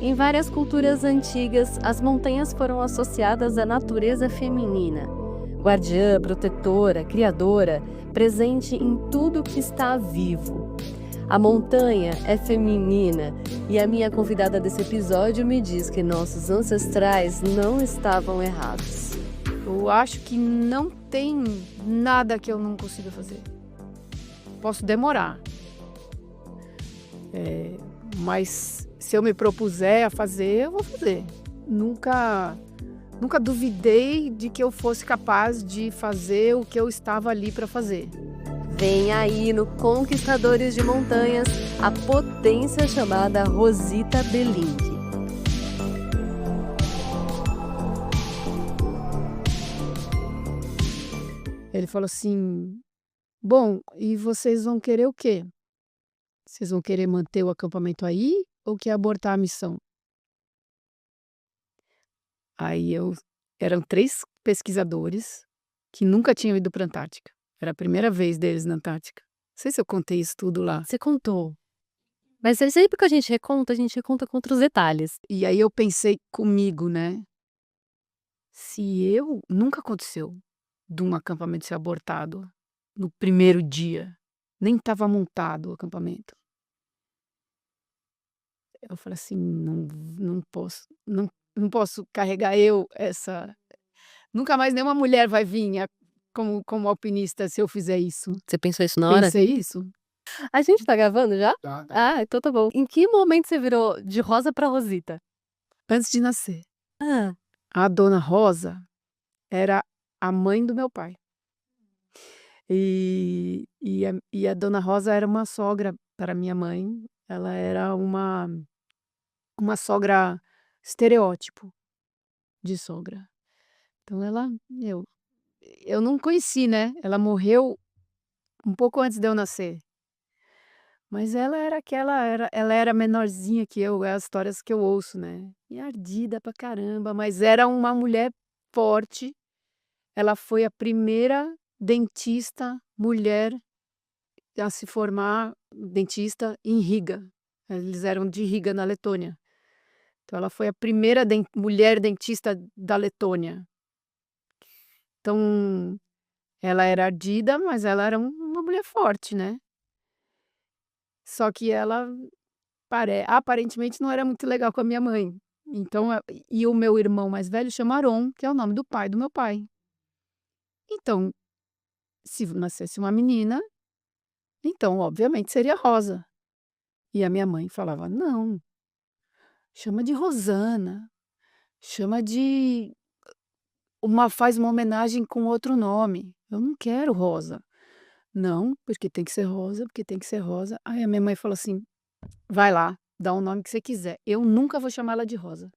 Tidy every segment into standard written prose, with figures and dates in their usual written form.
Em várias culturas antigas, as montanhas foram associadas à natureza feminina. Guardiã, protetora, criadora, presente em tudo que está vivo. A montanha é feminina e a minha convidada desse episódio me diz que nossos ancestrais não estavam errados. Eu acho que não tem nada que eu não consiga fazer. Posso demorar. Mas se eu me propuser a fazer, eu vou fazer. Nunca duvidei de que eu fosse capaz de fazer o que eu estava ali para fazer. Vem aí no Conquistadores de Montanhas a potência chamada Rosita Belink. Ele falou assim: bom, e vocês vão querer o quê? Vocês vão querer manter o acampamento aí ou quer abortar a missão? Eram 3 pesquisadores que nunca tinham ido para a Antártica. Era a primeira vez deles na Antártica. Não sei se eu contei isso tudo lá. Você contou. Mas sempre que a gente reconta com outros detalhes. E aí eu pensei comigo, né? Nunca aconteceu de um acampamento ser abortado no primeiro dia. Nem estava montado o acampamento. Eu falei assim, não posso carregar essa. Nunca mais nenhuma mulher vai vir como alpinista se eu fizer isso. Você pensou isso na hora? Pensei isso. A gente tá gravando já? Tá. Ah, então tá bom. Em que momento você virou de Rosa pra Rosita? Antes de nascer. Ah, A dona Rosa era a mãe do meu pai. E a dona Rosa era uma sogra para minha mãe. Ela era uma sogra estereótipo de sogra. Então eu não conheci, né? Ela morreu um pouco antes de eu nascer. Mas ela era menorzinha que eu, é as histórias que eu ouço, né? E ardida pra caramba, mas era uma mulher forte. Ela foi a primeira dentista mulher a se formar dentista em Riga. Eles eram de Riga, na Letônia. Então ela foi a primeira mulher dentista da Letônia. Então ela era ardida, mas ela era uma mulher forte, né? Só que ela aparentemente não era muito legal com a minha mãe. Então, e o meu irmão mais velho chama Aron, que é o nome do pai do meu pai. Então, se nascesse uma menina, então, obviamente, seria Rosa. E a minha mãe falava: não, chama de Rosana, faz uma homenagem com outro nome. Eu não quero Rosa. Não, porque tem que ser Rosa, porque tem que ser Rosa. Aí a minha mãe falou assim: vai lá, dá o nome que você quiser. Eu nunca vou chamar ela de Rosa.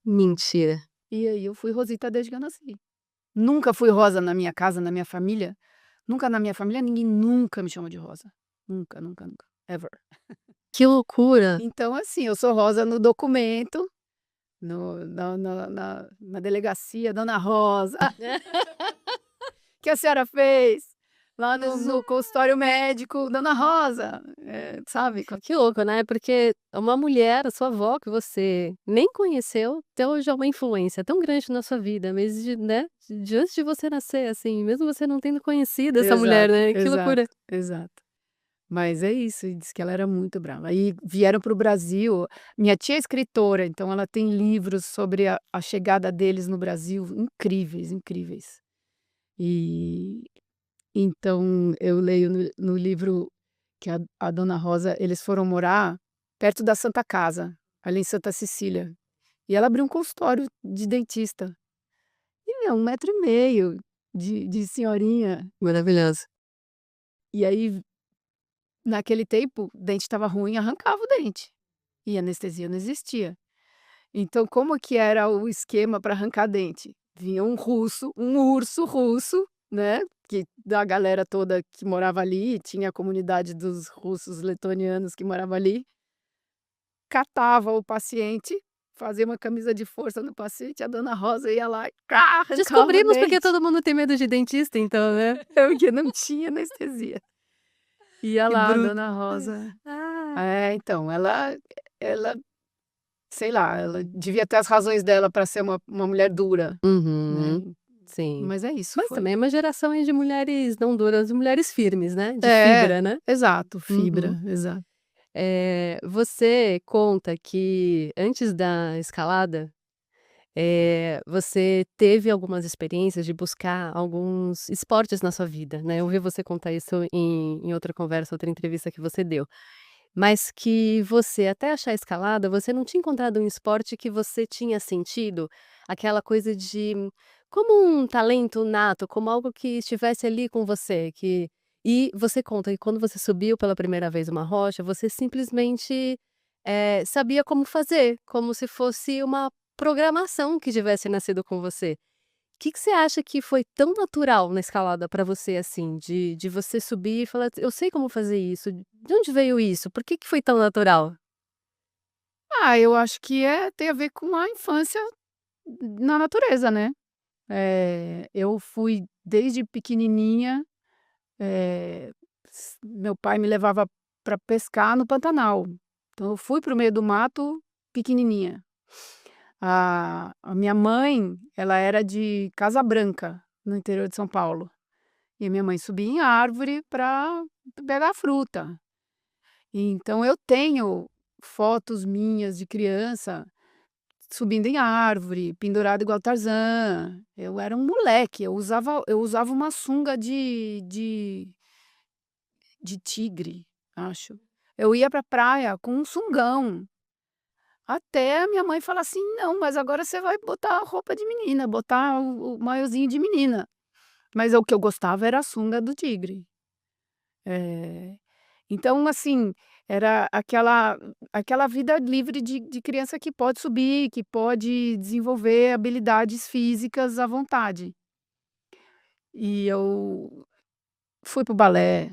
mentira. E aí eu fui Rosita desde que eu nasci. Nunca fui Rosa na minha casa, na minha família. Nunca na minha família, ninguém nunca me chamou de Rosa. Nunca, nunca, nunca. Ever. Que loucura. Então, assim, eu sou Rosa no documento, na delegacia, Dona Rosa. O que a senhora fez? Lá no consultório médico, Dona Rosa. Sabe? Que louco, né? Porque uma mulher, a sua avó, que você nem conheceu, tem hoje é uma influência tão grande na sua vida, mas né? De antes de você nascer, assim, mesmo você não tendo conhecido essa mulher, né? Que loucura. Exato. Mas é isso, e diz que ela era muito brava. Aí vieram para o Brasil. Minha tia é escritora, então ela tem livros sobre a chegada deles no Brasil, incríveis, incríveis. E então eu leio no livro que a Dona Rosa, eles foram morar perto da Santa Casa, ali em Santa Cecília. E ela abriu um consultório de dentista. E 1,5 m de senhorinha. Maravilhoso. E aí, naquele tempo, o dente estava ruim, arrancava o dente. E anestesia não existia. Então, como que era o esquema para arrancar dente? Vinha um urso russo, né? Que da galera toda que morava ali, tinha a comunidade dos russos letonianos que morava ali, catava o paciente, fazia uma camisa de força no paciente, a Dona Rosa ia lá e arrancava Descobrimos o porque dente. todo mundo tem medo de dentista, então, né? Porque não tinha anestesia. Ia Que lá, a bruto. Dona Rosa. Ah, Então, ela sei lá, ela devia ter as razões dela para ser uma mulher dura, né. Uhum. Sim. Mas é isso, Mas foi também é uma geração aí de mulheres não duras, de mulheres firmes, né, de é, fibra, né. exato, Uhum. fibra, exato. Você conta que antes da escalada, você teve algumas experiências de buscar alguns esportes na sua vida, né, eu ouvi você contar isso em outra conversa, outra entrevista que você deu. Mas que você, até achar a escalada, você não tinha encontrado um esporte que você tinha sentido aquela coisa de como um talento nato, como algo que estivesse ali com você, que e você conta que quando você subiu pela primeira vez uma rocha, você simplesmente, sabia como fazer, como se fosse uma programação que tivesse nascido com você. Que você acha que foi tão natural na escalada pra você, assim, de você subir e falar: "Eu sei como fazer isso". De onde veio isso? Por que foi tão natural? Eu acho que tem a ver com a infância na natureza, né. Eu fui desde pequenininha, eh, meu pai me levava para pescar no Pantanal, então eu fui para o meio do mato pequenininha. A minha mãe, ela era de Casa Branca, no interior de São Paulo, e a minha mãe subia em árvore para pegar fruta. Então eu tenho fotos minhas de criança subindo em árvore, pendurado igual Tarzan. Eu era um moleque, eu usava uma sunga de tigre, acho. Eu ia pra praia com um sungão, até a minha mãe falar assim: "Não, mas agora você vai botar a roupa de menina, botar o maiozinho de menina". Mas o que eu gostava era a sunga do tigre. Eh, então assim, era aquela vida livre de criança que pode subir, que pode desenvolver habilidades físicas à vontade. E eu fui para o balé,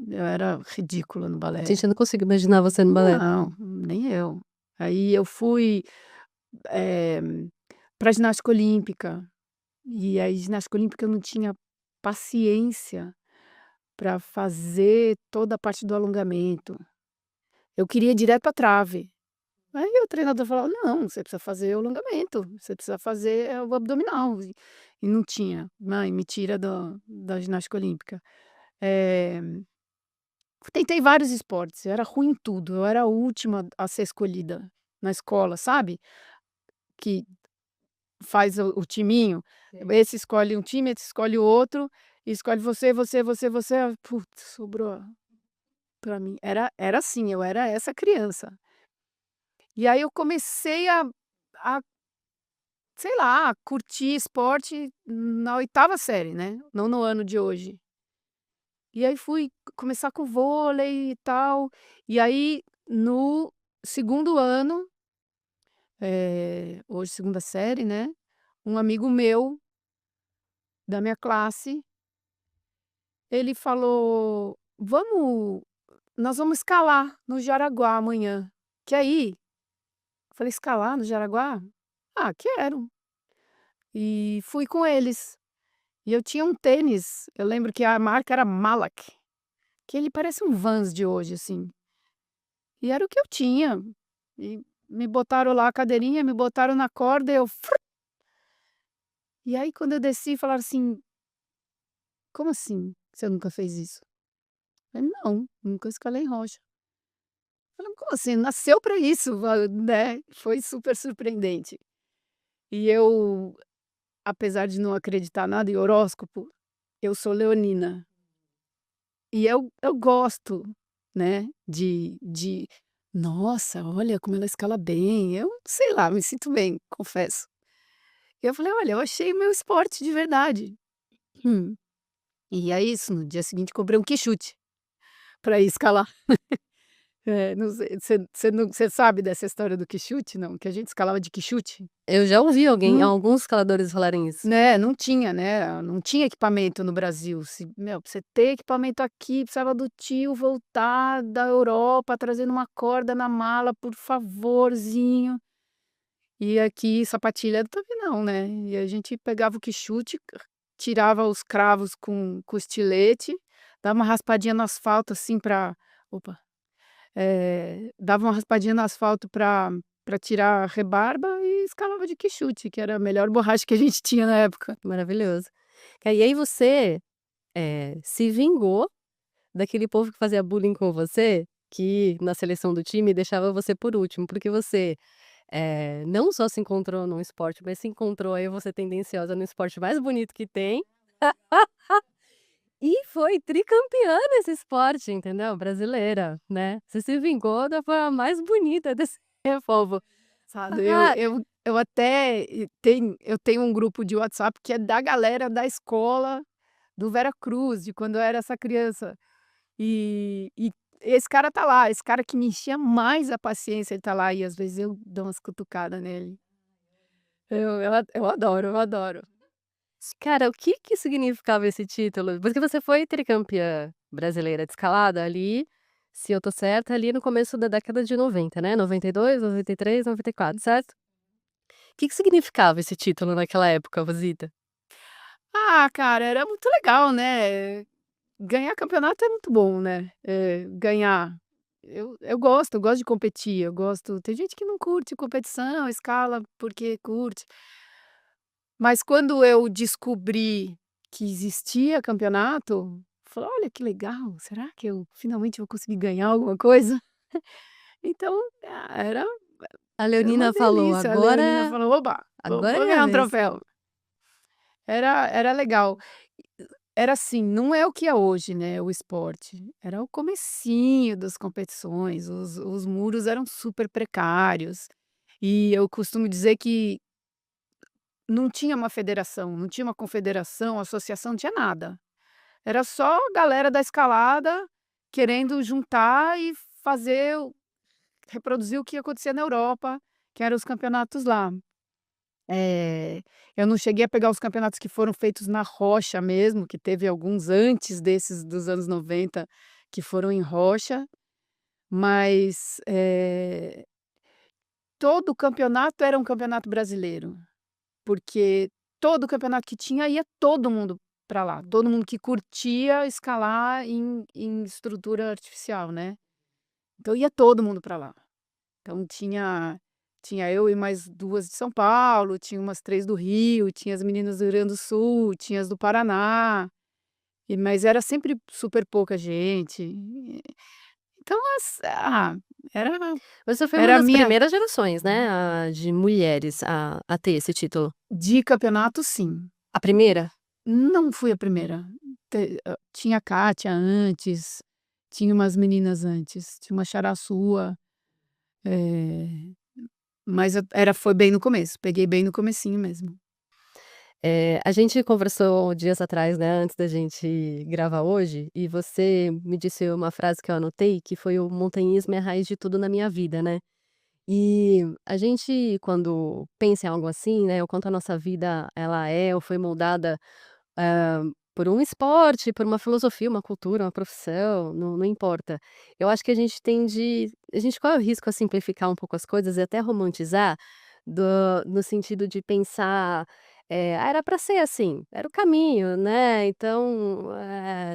eu era ridícula no balé. Gente, eu não consigo imaginar você no balé. Não, nem eu. Aí eu fui, eh, pra ginástica olímpica, e aí ginástica olímpica eu não tinha paciência para fazer toda a parte do alongamento. Eu queria ir direto pra trave. Aí o treinador falava: "Não, você precisa fazer o alongamento, você precisa fazer, o abdominal", e não tinha. Mãe, me tira da ginástica olímpica. Eh, Tentei vários esportes, eu era ruim em tudo, eu era a última a ser escolhida na escola, sabe, que faz o timinho, Sei. esse escolhe um time, esse escolhe o outro, e escolhe você, você, você, você, putz, sobrou pra mim. Era assim, eu era essa criança. E aí eu comecei a sei lá, curtir esporte na oitava série, né, não no ano de hoje. E aí fui começar com vôlei e tal, e aí no segundo ano, hoje segunda série, né, um amigo meu, da minha classe, ele falou: nós vamos escalar no Jaraguá amanhã, quer ir?" Eu falei: "Escalar no Jaraguá? Ah, quero." E fui com eles. E eu tinha um tênis, eu lembro que a marca era Malak, que ele parece um Vans de hoje, assim. E era o que eu tinha. E me botaram lá a cadeirinha, me botaram na corda, eu fru e aí quando eu desci falaram assim: "Como assim, você nunca fez isso?" Eu falei: "Não, nunca escalei rocha." Falei: "Como assim? Nasceu para isso", né. Foi super surpreendente. E eu, apesar de não acreditar nada em horóscopo, eu sou leonina. E eu gosto, né, de "Nossa, olha como ela escala bem", eu sei lá, me sinto bem, confesso. E eu falei: "Olha, eu achei meu esporte de verdade." Hum. E é isso, no dia seguinte comprei um quichute para ir escalar. Não sei, você sabe dessa história do quichute, não? Que a gente escalava de quichute? Eu já ouvi Não, alguns escaladores falarem isso. né, não tinha, né, não tinha equipamento no Brasil. Pra você ter equipamento aqui, precisava do tio voltar da Europa trazendo uma corda na mala, por favorzinho. E aqui sapatilha também não, né. E a gente pegava o quichute, tirava os cravos com estilete, dava uma raspadinha no asfalto, assim, pra opa, dava uma raspadinha no asfalto para tirar a rebarba e escalava de quichute, que era a melhor borracha que a gente tinha na época. Maravilhoso. E aí você, se vingou daquele povo que fazia bullying com você, que na seleção do time deixava você por último, porque você, não só se encontrou num esporte, mas se encontrou aí você tendenciosa no esporte mais bonito que tem, e foi tricampeã nesse esporte, entendeu, brasileira, né. Você se vingou da forma mais bonita desse povo. Sabe, Ah, eu até eu tenho um grupo de WhatsApp que é da galera da escola do Veracruz, de quando eu era essa criança. E esse cara tá lá, esse cara que me enchia mais a paciência, ele tá lá e às vezes eu dou umas cutucada nele. Eu adoro, eu adoro. cara, o que que significava esse título? Porque você foi tricampeã brasileira de escalada ali, se eu tô certa, ali no começo da década de 90, né, 92, 93, 94, certo? O que que significava esse título naquela época, Rosita? Ah, cara, era muito legal, né, ganhar campeonato é muito bom, né, ganhar eu gosto de competir, eu gosto tem gente que não curte competição, escala porque curte. Mas quando eu descobri que existia campeonato, falei: "Olha que legal, será que eu finalmente vou conseguir ganhar alguma coisa?" Então, era A era uma Leonina falou: delícia, a Leonina "Agora falou: "Oba, agora é vou minha ganhar um vez". troféu". Era legal. Era assim, não é o que é hoje, né, o esporte, era o comecinho das competições, os muros eram super precários, e eu costumo dizer que não tinha uma federação, não tinha uma confederação, associação, não tinha nada. Era só a galera da escalada querendo juntar e fazer reproduzir o que acontecia na Europa, que eram os campeonatos lá. Eu não cheguei a pegar os campeonatos que foram feitos na rocha mesmo, que teve alguns antes desses dos anos 90 que foram em rocha, mas, todo campeonato era um campeonato brasileiro. Porque todo campeonato que tinha, ia todo mundo para lá, todo mundo que curtia escalar em estrutura artificial, né. Então ia todo mundo para lá. Então tinha eu e mais 2 de São Paulo, tinha umas 3 do Rio, tinha as meninas do Rio Grande do Sul, tinha as do Paraná, mas era sempre super pouca gente. Então era Você foi uma era a das minha primeiras gerações, né, de mulheres a ter esse título. de campeonato sim. A primeira? Não fui a primeira. Tinha a Kátia antes, tinha umas meninas antes, tinha uma xará sua, eh, mas foi bem no começo, peguei bem no comecinho mesmo. A gente conversou dias atrás, né, antes da gente gravar hoje, e você me disse uma frase que eu anotei, que foi: "O montanhismo é a raiz de tudo na minha vida", né. E a gente quando pensa em algo assim, né, o quanto a nossa vida ela é ou foi moldada, por um esporte, por uma filosofia, uma cultura, uma profissão, não importa. Eu acho que a gente corre o risco a simplificar um pouco as coisas e até romantizar, do no sentido de pensar, "Ah, era para ser assim, era o caminho, né, então,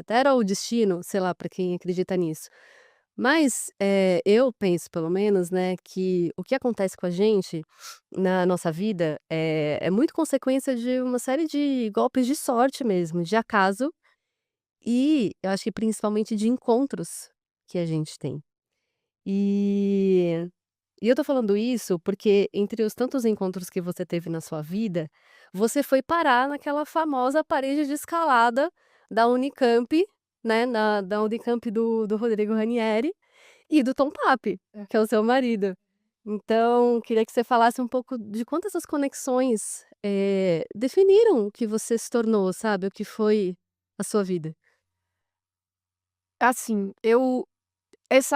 era o destino", sei lá, para quem acredita nisso. Mas, eu penso pelo menos, né, que o que acontece com a gente na nossa vida, é muito consequência de uma série de golpes de sorte mesmo, de acaso, e eu acho que principalmente de encontros que a gente tem. E eu tô falando isso porque entre os tantos encontros que você teve na sua vida, você foi parar naquela famosa parede de escalada da Unicamp, né, da Unicamp do Rodrigo Ranieri e do Tom Pape, que é o seu marido. Então, queria que você falasse um pouco de quanto essas conexões, definiram o que você se tornou, sabe, o que foi a sua vida. Assim,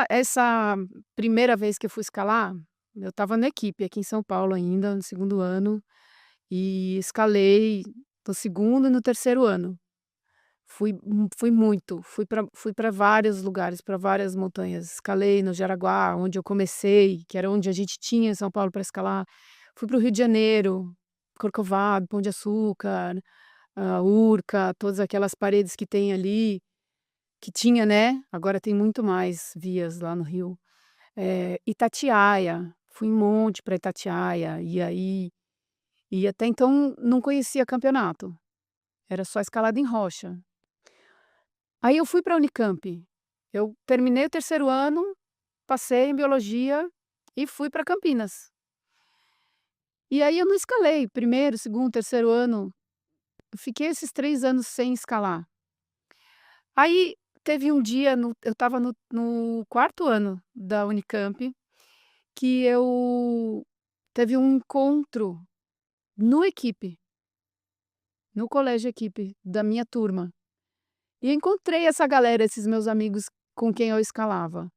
essa primeira vez que eu fui escalar, eu estava na equipe aqui em São Paulo ainda, no segundo ano, e escalei no segundo e no terceiro ano. Fui muito, fui para vários lugares, para várias montanhas. Escalei no Jaraguá, onde eu comecei, que era onde a gente tinha em São Paulo para escalar. Fui para o Rio de Janeiro, Corcovado, Pão de Açúcar, Urca, todas aquelas paredes que tem ali, que tinha, né, agora tem muito mais vias lá no Rio. Itatiaia, fui em monte para Itatiaia, e até então não conhecia campeonato, era só escalada em rocha. Aí eu fui para a Unicamp, eu terminei o terceiro ano, passei em biologia e fui para Campinas. E aí eu não escalei, primeiro, segundo, terceiro ano, eu fiquei esses 3 anos sem escalar. Aí teve um dia eu estava no quarto ano da Unicamp, que eu teve um encontro no Equipe, no colégio Equipe, da minha turma. E eu encontrei essa galera, esses meus amigos com quem eu escalava.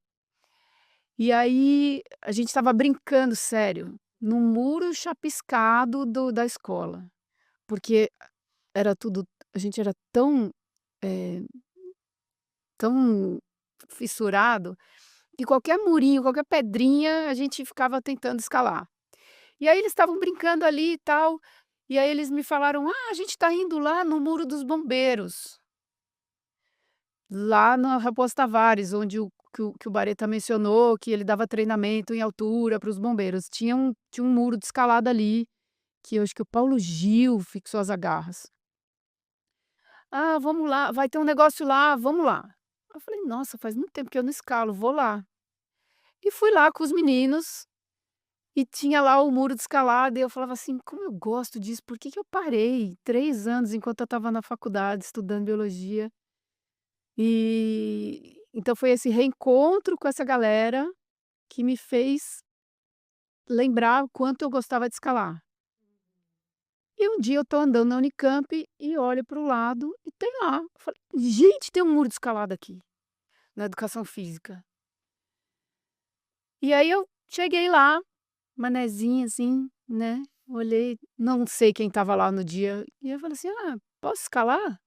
E aí a gente estava brincando sério, no muro chapiscado da escola, porque era tudo a gente era eh, tão fissurado, que qualquer murinho, qualquer pedrinha, a gente ficava tentando escalar. E aí eles estavam brincando ali e tal, e aí eles me falaram: "Ah, a gente está indo lá no Muro dos Bombeiros, lá na Raposo Tavares, onde o Bareta mencionou que ele dava treinamento em altura para os bombeiros. Tinha um muro de escalada ali, que eu acho que o Paulo Gil fixou as agarras. "Ah, vamos lá, vai ter um negócio lá, vamos lá". Eu falei: "Nossa, faz muito tempo que eu não escalo, vou lá". E fui lá com os meninos, e tinha lá o muro de escalada, e eu falava assim: "Como eu gosto disso, por que que eu parei 3 anos enquanto eu estava na faculdade estudando biologia?". Então foi esse reencontro com essa galera que me fez lembrar o quanto eu gostava de escalar. E um dia eu tô andando na Unicamp e olho para o lado e tem lá, eu falei: "Gente, tem um muro de escalada aqui, na educação física". E aí eu cheguei lá, manezinha assim, né, olhei, não sei quem estava lá no dia, e eu falei assim: "Ah, posso escalar?".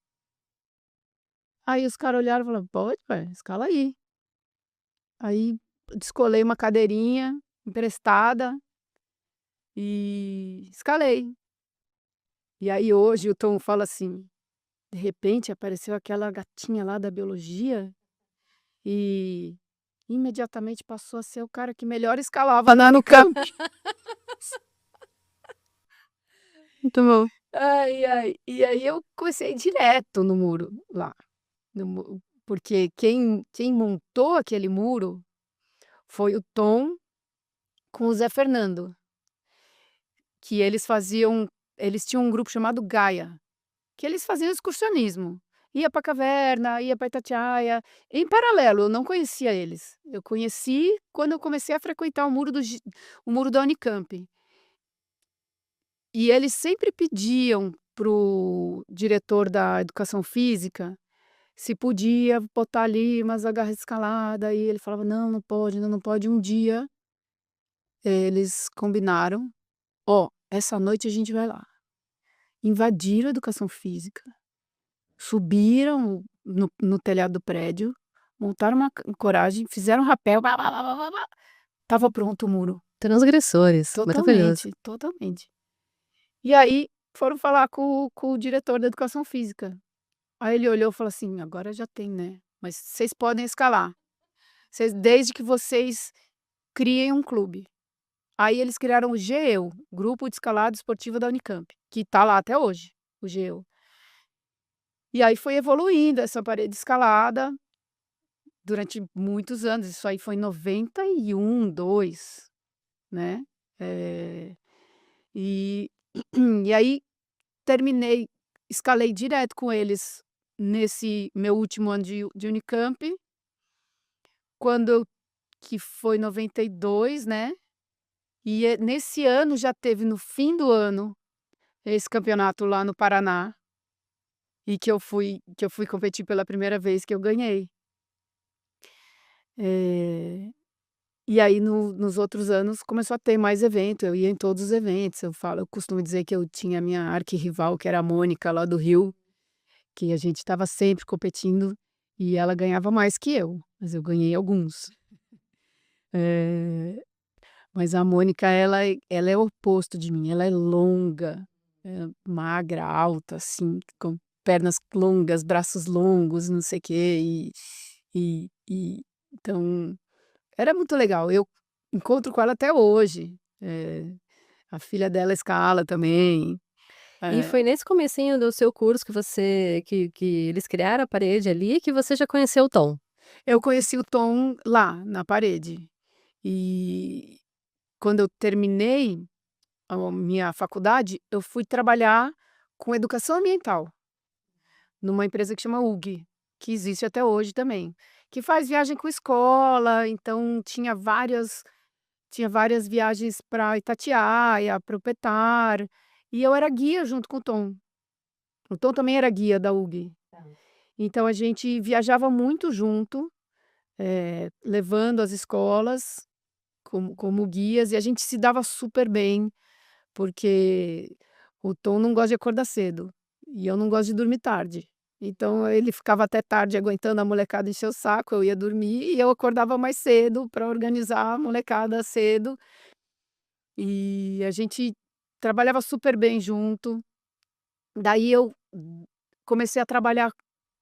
Aí os caras olharam e falaram: "Pode ué, escala aí". Aí descolei uma cadeirinha emprestada e escalei. E aí hoje o Tom fala assim: "De repente apareceu aquela gatinha lá da biologia e imediatamente passou a ser o cara que melhor escalava lá no campo". Muito bom. Ai, ai. E aí eu comecei direto no muro lá, no mu porque quem montou aquele muro foi o Tom com o Zé Fernando, que eles tinham um grupo chamado Gaia, que eles faziam excursionismo. Ia para caverna, ia para Itatiaia, em paralelo, eu não conhecia eles. Eu conheci quando eu comecei a frequentar o muro da Unicamp. E eles sempre pediam para o diretor da educação física se podia botar ali umas agarras de escalada, e ele falava: "Não, não pode, não, não pode". Um dia, eles combinaram: "Ó, essa noite a gente vai lá". Invadiram a educação física, subiram no telhado do prédio, montaram uma coragem, fizeram rapel, blá, blá, blá, blá, blá, blá, estava pronto o muro. Transgressores, maravilhoso. Totalmente, totalmente. E aí foram falar com o diretor da educação física. Aí ele olhou e falou assim: "Agora já tem, né, mas vocês podem escalar, desde que vocês criem um clube". Aí eles criaram o GEU, Grupo de Escalada Esportiva da Unicamp, que está lá até hoje, o GEU. E aí foi evoluindo essa parede escalada durante muitos anos, isso aí foi em 91, 2, né, e e aí terminei escalei direto com eles nesse meu último ano de Unicamp, quando eu que foi 92, né, nesse ano já teve no fim do ano, esse campeonato lá no Paraná, e que eu fui competir pela primeira vez, que eu ganhei. Eh, e aí nos outros anos começou a ter mais evento, eu ia em todos os eventos, eu costumo dizer que eu tinha a minha arquirrival, que era a Mônica lá do Rio, que a gente estava sempre competindo, e ela ganhava mais que eu, mas eu ganhei alguns. Eh Mas a Mônica ela é o oposto de mim, ela é longa, magra, alta, assim, com pernas longas, braços longos, não sei o quê, e então era muito legal. encontro com ela até hoje. A filha dela escala também. E Eh, foi nesse comecinho do seu curso que eles criaram a parede ali, que você já conheceu o Tom? eu conheci o Tom lá, na parede. E quando eu terminei a minha faculdade, eu fui trabalhar com educação ambiental, numa empresa que chama UG, que existe até hoje também, que faz viagem com escola, então tinha várias viagens para Itatiaia, para o Petar, e eu era guia junto com o Tom. O Tom também era guia da UG. Então a gente viajava muito junto, levando as escolas como guias, e a gente se dava super bem, porque o Tom não gosta de acordar cedo, e eu não gosto de dormir tarde. Então ele ficava até tarde aguentando a molecada encher o saco, eu ia dormir e eu acordava mais cedo para organizar a molecada cedo, e a gente trabalhava super bem junto. Daí eu comecei a trabalhar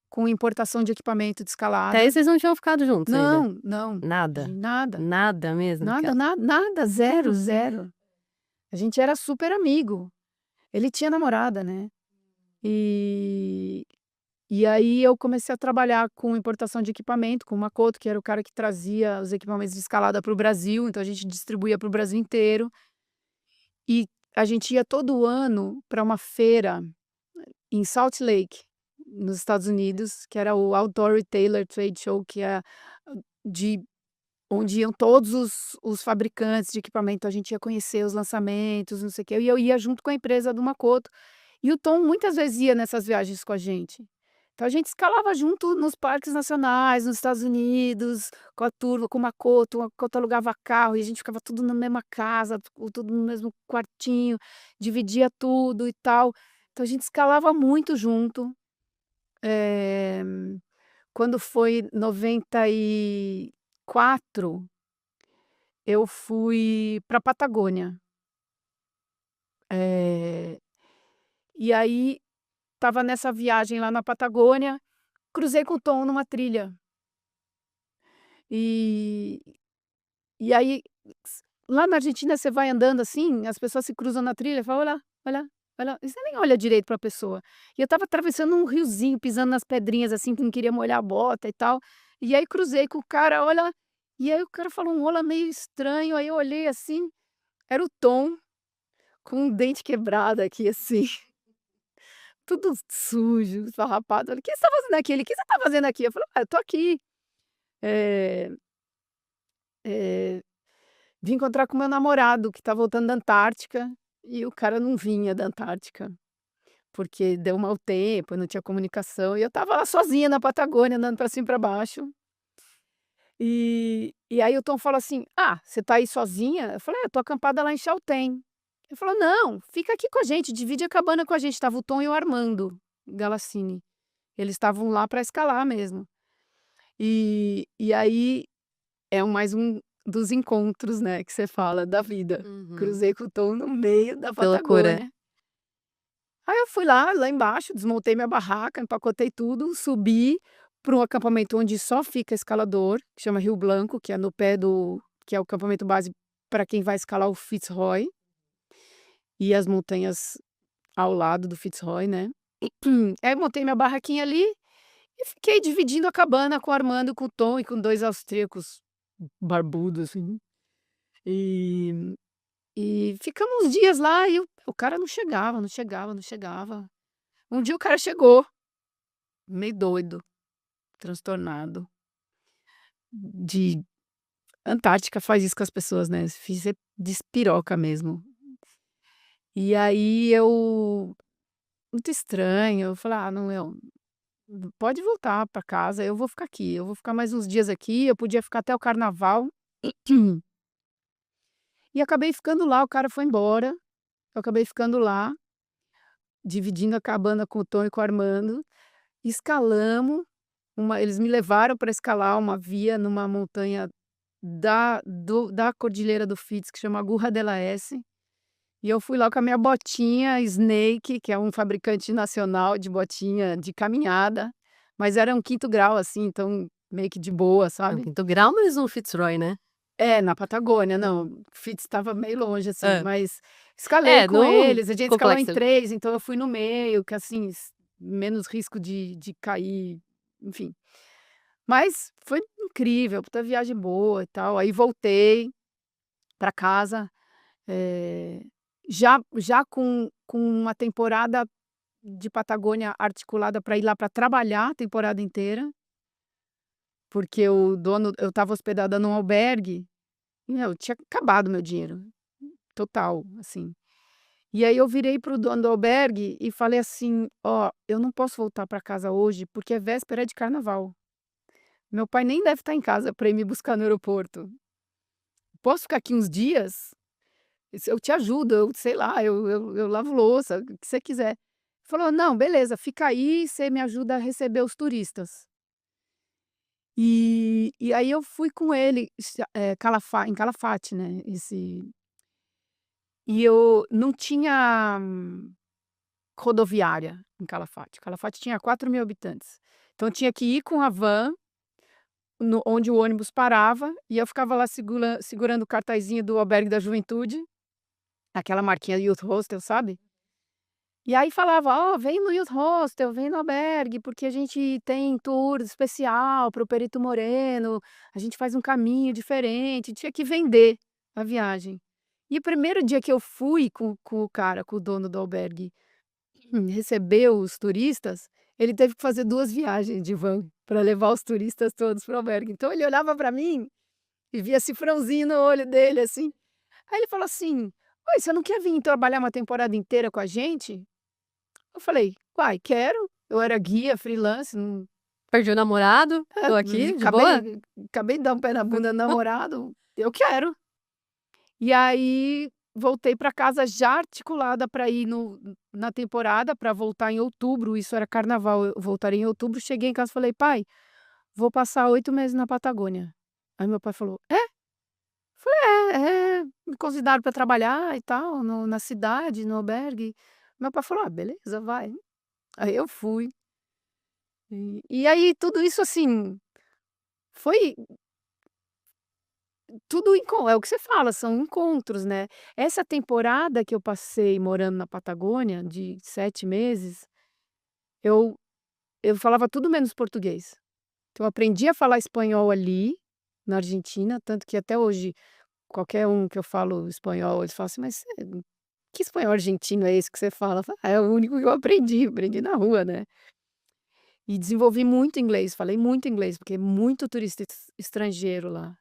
com importação de equipamento de Até aí escalada. vocês não tinham ficado juntos ainda? Não, não, Nada? nada, Nada mesmo? nada, nada, nada, zero, zero. A gente era super amigo. Ele tinha namorada, né. E e aí eu comecei a trabalhar com importação de equipamento, com o Makoto, que era o cara que trazia os equipamentos de escalada para o Brasil, então a gente distribuía para o Brasil inteiro. E a gente ia todo ano para uma feira em Salt Lake, nos Estados Unidos, que era o Outdoor Retailer Trade Show, que é de onde iam todos os fabricantes de equipamento, a gente ia conhecer os lançamentos, não sei o quê, e eu ia junto com a empresa do Makoto. E o Tom muitas vezes ia nessas viagens com a gente. Então a gente escalava junto nos parques nacionais, nos Estados Unidos, com a turma, com o Makoto alugava carro e a gente ficava tudo na mesma casa, tudo no mesmo quartinho, dividia tudo e tal. Então a gente escalava muito junto. Eh, Quando foi 94, eu fui para Patagônia. Eh, e aí estava nessa viagem lá na Patagônia, cruzei com o Tom numa trilha. E e aí lá na Argentina você vai andando assim, as pessoas se cruzam na trilha, fala: "Olha lá, olha lá, olha lá", e você nem olha direito para a pessoa. E eu estava atravessando um riozinho, pisando nas pedrinhas, assim, que não queria molhar a bota e tal, e aí cruzei com o cara, olha, e aí o cara falou um "olá" meio estranho, aí eu olhei assim, era o Tom, com um dente quebrado aqui assim, tudo sujo, esfarrapado. Olha, "O que você tá fazendo aqui?" Ele: "O que você tá fazendo aqui?" Eu falei: "Ah, eu tô aqui, eh eh" vim encontrar com meu namorado que tá voltando da Antártica, e o cara não vinha da Antártica, porque deu mau tempo, não tinha comunicação, e eu estava lá sozinha na Patagônia, andando pra cima e pra baixo. E aí o Tom falou assim: "Ah, você tá aí sozinha?" Eu falei: "É, eu tô acampada lá em Chaltén". Ele falou: "Não, fica aqui com a gente, divide a cabana com a gente", estava o Tom e o Armando Galassini, eles estavam lá pra escalar mesmo. E aí mais um dos encontros, né, que você fala da vida. Uhum. Cruzei com o Tom no meio da Que loucura. Patagônia. Aí eu fui lá embaixo, desmontei minha barraca, empacotei tudo, subi para um acampamento onde só fica escalador, que chama Rio Blanco, que é no pé do que é o acampamento base para quem vai escalar o Fitzroy, e as montanhas ao lado do Fitzroy, né. Aí eu montei minha barraquinha ali e fiquei dividindo a cabana com o Armando, com o Tom e com 2 austríacos barbudos, assim. E ficamos uns dias lá e o cara não chegava, não chegava, não chegava. Um dia o cara chegou, meio doido, transtornado, de Antártica faz isso com as pessoas, né, fiz você despiroca mesmo. E aí eu muito estranho, eu falei: "Ah, não, eu pode voltar pra casa, eu vou ficar aqui, eu vou ficar mais uns dias aqui", eu podia ficar até o carnaval, e acabei ficando lá, o cara foi embora, eu acabei ficando lá, dividindo a cabana com o Tom e com o Armando. Escalamos eles me levaram para escalar uma via numa montanha da cordilheira do Fiz, que chama Gurra de la S, e eu fui lá com a minha botinha Snake, que é um fabricante nacional de botinha de caminhada, mas era um 5º grau, assim, então meio que de boa, É um sabe. 5º grau, mas um Fitzroy, né? É, na Patagônia, não, Fitz estava meio longe, assim, Hã. mas escalei É, com no eles, a gente escalou em complexo. 3, então eu fui no meio, que assim, menos risco de cair, enfim. Mas foi incrível, puta viagem boa e tal, aí voltei para casa, eh, já com uma temporada de Patagônia articulada para ir lá para trabalhar a temporada inteira, porque o dono eu estava hospedada num albergue, e meu, tinha acabado meu dinheiro, total, assim. E aí eu virei para o dono do albergue e falei assim: "Ó, eu não posso voltar para casa hoje, porque é véspera de carnaval. Meu pai nem deve estar em casa para ir me buscar no aeroporto. Posso ficar aqui uns dias? Se eu te ajudo, eu sei lá, eu lavo louça, o que você quiser". Falou: "Não, beleza, fica aí, você me ajuda a receber os turistas". E aí eu fui com ele, em Calafate, né, e eu não tinha rodoviária em Calafate. Calafate tinha 4.000 habitantes. Então eu tinha que ir com a van no onde o ônibus parava, e eu ficava lá segurando o cartazinho do albergue da juventude, aquela marquinha Youth Hostel, sabe. E aí falava: "Ó, vem no Youth Hostel, vem no albergue, porque a gente tem tour especial para o Perito Moreno, a gente faz um caminho diferente", tinha que vender a viagem. E o primeiro dia que eu fui com o cara, com o dono do albergue, receber os turistas, ele teve que fazer 2 viagens de van para levar os turistas todos para o albergue. Então ele olhava para mim e via cifrãozinho no olho dele, assim. Aí ele falou assim: "Oi, você não quer vir trabalhar uma temporada inteira com a gente?" Eu falei: "Uai, quero". Eu era guia freelance, não Perdi o namorado, tô aqui de boa. acabei de dar um pé na bunda do namorado, eu quero. E aí voltei para casa já articulada para ir no na temporada, para voltar em outubro, isso era carnaval, eu voltaria em outubro, cheguei em casa e falei: "Pai, vou passar 8 meses na Patagônia". Aí meu pai falou: "É?" Falei: "É, me convidaram para trabalhar e tal, na cidade, no albergue". Meu pai falou: "Ah, beleza, vai". Aí eu fui. E aí tudo isso, assim, foi tudo é o que você fala, são encontros, né. Essa temporada que eu passei morando na Patagônia, de 7 meses, eu eu falava tudo menos português. Então eu aprendi a falar espanhol ali, na Argentina, tanto que até hoje, qualquer um que eu falo espanhol, eles falam assim: "Mas que espanhol argentino é esse que você fala?" Eu falo: "Ah, é o único que eu aprendi, aprendi na rua, né". E desenvolvi muito inglês, falei muito inglês, porque é muito turista estrangeiro lá.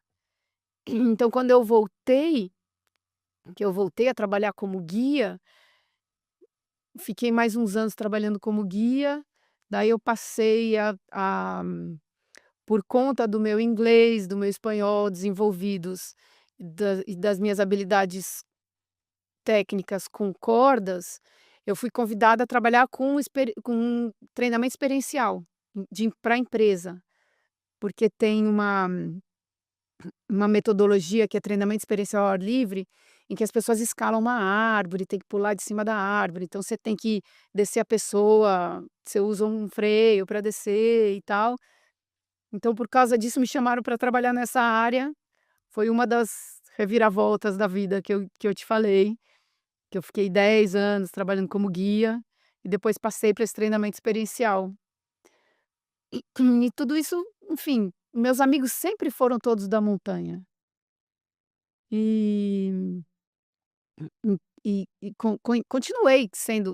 Então quando eu voltei, que eu voltei a trabalhar como guia, fiquei mais uns anos trabalhando como guia, daí eu passei por conta do meu inglês, do meu espanhol desenvolvidos, e das minhas habilidades técnicas com cordas, eu fui convidada a trabalhar com treinamento experiencial, para empresa, porque tem uma metodologia que é treinamento experiencial ao ar livre, em que as pessoas escalam uma árvore, tem que pular de cima da árvore, então você tem que descer a pessoa, você usa um freio para descer e tal. Então por causa disso me chamaram para trabalhar nessa área, foi uma das reviravoltas da vida que eu te falei, que eu fiquei 10 anos trabalhando como guia, e depois passei para esse treinamento experiencial. E tudo isso, enfim, meus amigos sempre foram todos da montanha. E continuei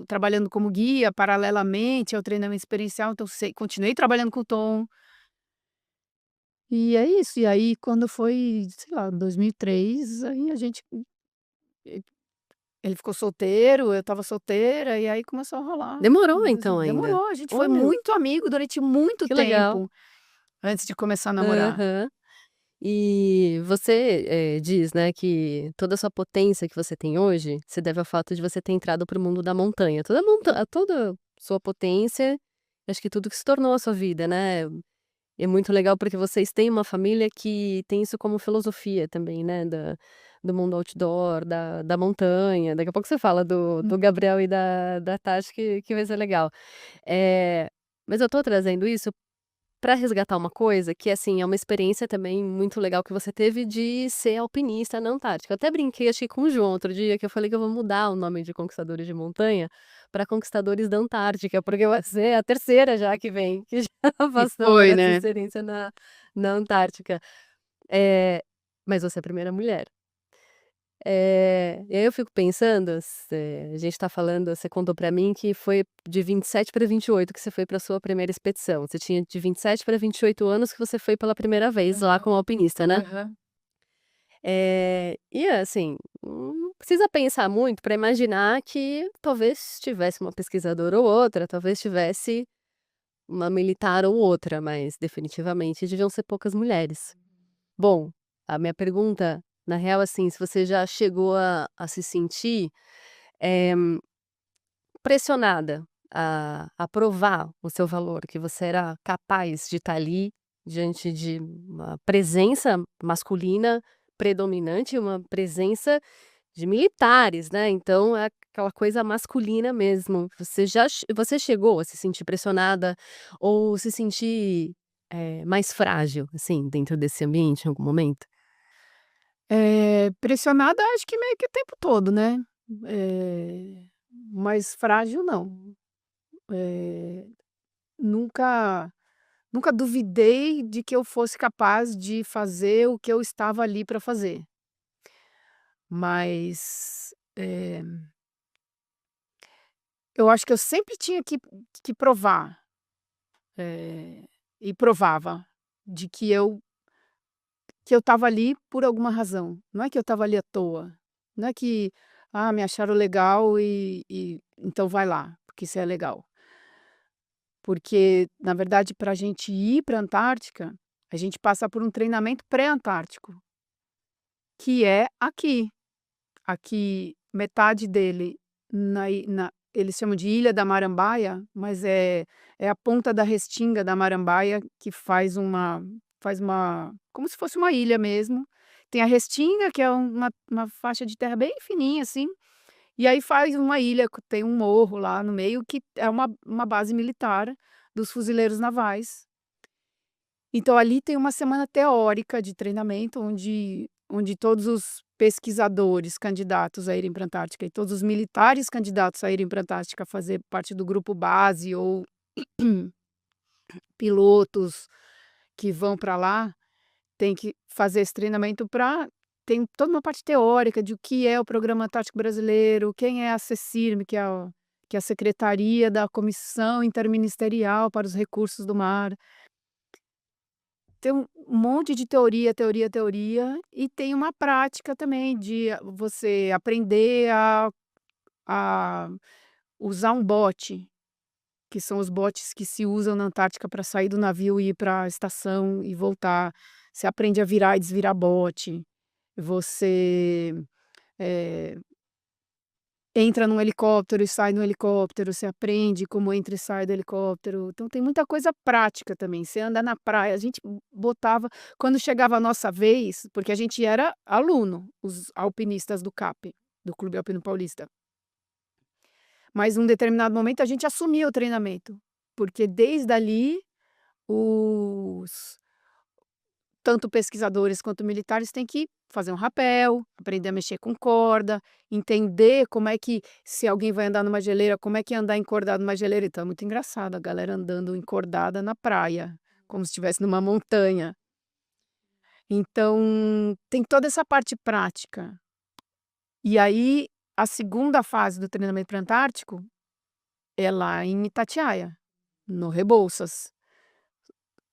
trabalhando como guia paralelamente ao treinamento experiencial, então continuei trabalhando com o Tom. E é isso, e aí quando foi, sei lá, 2003, aí a gente e ele ficou solteiro, eu estava solteira, e aí começou a rolar Demorou mesmo. então ainda. Demorou, a gente foi Olha, muito amigo durante muito que legal. tempo, antes de começar a namorar. Aham. E você, diz, né, que toda a sua potência que você tem hoje, se deve ao fato de você ter entrado para o mundo da montanha. Toda sua potência, acho que tudo que se tornou a sua vida, né. É muito legal porque vocês têm uma família que tem isso como filosofia também, né, do mundo outdoor, da montanha. Daqui a pouco você fala do Gabriel e da Tati que vai ser legal. Mas eu tô trazendo isso para resgatar uma coisa que, assim, é uma experiência também muito legal que você teve de ser alpinista na Antártica. Eu até brinquei, acho que com o João outro dia, que eu falei que eu vou mudar o nome de Conquistadores de Montanha para Conquistadores da Antártica, porque vai ser a terceira já que vem, que já E passou por foi, essa né? experiência na Antártica. Mas você é a primeira mulher. E aí eu fico pensando, a gente tá falando, você contou pra mim que foi de 27 para 28 que você foi pra sua primeira expedição. Você tinha de 27 para 28 anos que você foi pela primeira vez lá Aham, como alpinista, né? aham. E assim, não precisa pensar muito para imaginar que talvez tivesse uma pesquisadora ou outra, talvez tivesse uma militar ou outra, mas definitivamente deviam ser poucas mulheres. Bom, a minha pergunta, na real, assim, se você já chegou a se sentir, eh, pressionada a provar o seu valor, que você era capaz de estar ali diante de uma presença masculina predominante, uma presença de militares, né, então é aquela coisa masculina mesmo. Você chegou a se sentir pressionada ou se sentir, mais frágil, assim, dentro desse ambiente em algum momento? Pressionada acho que meio que o tempo todo, né. Mas frágil não. Eh, nunca nunca duvidei de que eu fosse capaz de fazer o que eu estava ali para fazer. Mas, eu acho que eu sempre tinha que provar, e provava, de que eu estava ali por alguma razão, não é que eu estava ali à toa, não é que, me acharam legal e então vai lá, porque isso é legal. Porque, na verdade, para a gente ir para a Antártica, a gente passa por um treinamento pré-antártico, que é aqui. Aqui, metade dele eles chamam de Ilha da Marambaia, mas é a ponta da restinga da Marambaia que faz uma como se fosse uma ilha mesmo. Tem a restinga, que é uma faixa de terra bem fininha, assim, e aí faz uma ilha, tem um morro lá no meio que é uma base militar dos fuzileiros navais. Então ali tem uma semana teórica de treinamento onde todos os pesquisadores candidatos a irem para a Antártica e todos os militares candidatos a irem para a Antártica fazer parte do grupo base ou pilotos que vão para lá, tem que fazer esse treinamento para tem toda uma parte teórica de o que é o Programa Antártico Brasileiro, quem é a CECIRM, que é a Secretaria da Comissão Interministerial para os Recursos do Mar. Tem um monte de teoria, teoria, teoria, e tem uma prática também de você aprender a usar um bote, que são os botes que se usam na Antártica para sair do navio e ir para a estação e voltar. Você aprende a virar e desvirar bote, você, eh entra num helicóptero e sai no helicóptero, você aprende como entra e sai do helicóptero, então tem muita coisa prática também, você anda na praia, a gente botava quando chegava a nossa vez, porque a gente era aluno, os alpinistas do CAP, do Clube Alpino Paulista, mas num determinado momento a gente assumia o treinamento, porque desde ali os tanto pesquisadores quanto militares têm que fazer um rapel, aprender a mexer com corda, entender como é que se alguém vai andar numa geleira, como é que é andar encordado numa geleira. Então é muito engraçado a galera andando encordada na praia, como se estivesse numa montanha. Então tem toda essa parte prática. E aí a segunda fase do treinamento pré-antártico é lá em Itatiaia, no Rebouças.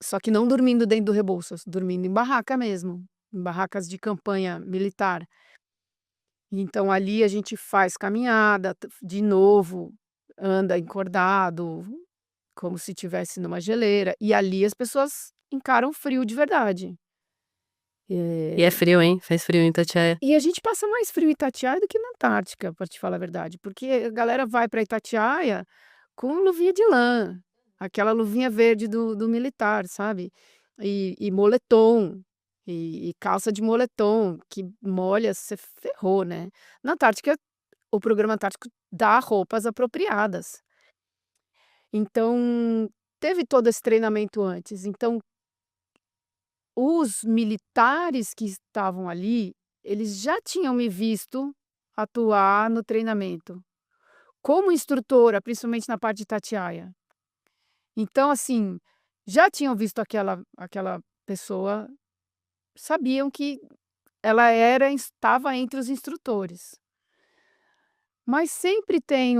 Só que não dormindo dentro do Rebouças, dormindo em barraca mesmo, em barracas de campanha militar. Então ali a gente faz caminhada, de novo, anda encordado, como se estivesse numa geleira, e ali as pessoas encaram frio de verdade. E é Eh, frio, hein? Faz frio em Itatiaia. e a gente passa mais frio em Itatiaia do que na Antártica, para te falar a verdade, porque a galera vai para Itatiaia com luvinha de lã, aquela luvinha verde do militar, sabe. E moletom, e calça de moletom, que molha, você ferrou, né. Na Antártica, o programa Antártico dá roupas apropriadas. Então, teve todo esse treinamento antes. Então, os militares que estavam ali, eles já tinham me visto atuar no treinamento, como instrutora, principalmente na parte de Itatiaia. Então, assim, já tinham visto aquela pessoa, sabiam que ela estava entre os instrutores. Mas sempre tem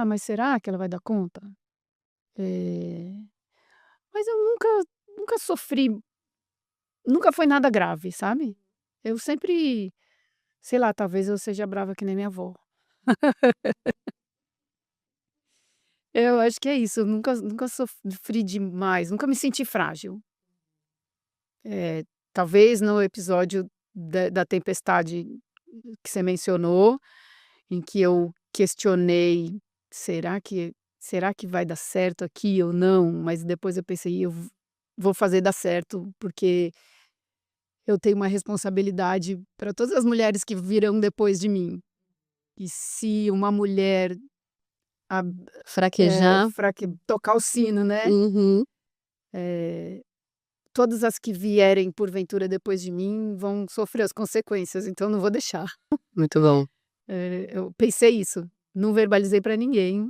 mas será que ela vai dar conta? Eh, mas eu nunca sofri, nunca foi nada grave, sabe. Eu sempre, sei lá, talvez eu seja brava que nem minha avó. Eu acho que é isso, eu nunca sofri demais, nunca me senti frágil. Eh, Talvez no episódio da tempestade que você mencionou, em que eu questionei: será que vai dar certo aqui ou não?", mas depois eu pensei: "Eu vou fazer dar certo, porque eu tenho uma responsabilidade para todas as mulheres que virão depois de mim. E se uma mulher ab Fraquejar. fraque tocar o sino, né, Uhum. eh, todas as que vierem porventura depois de mim vão sofrer as consequências, então não vou deixar". Muito bom. Eu pensei isso, não verbalizei para ninguém,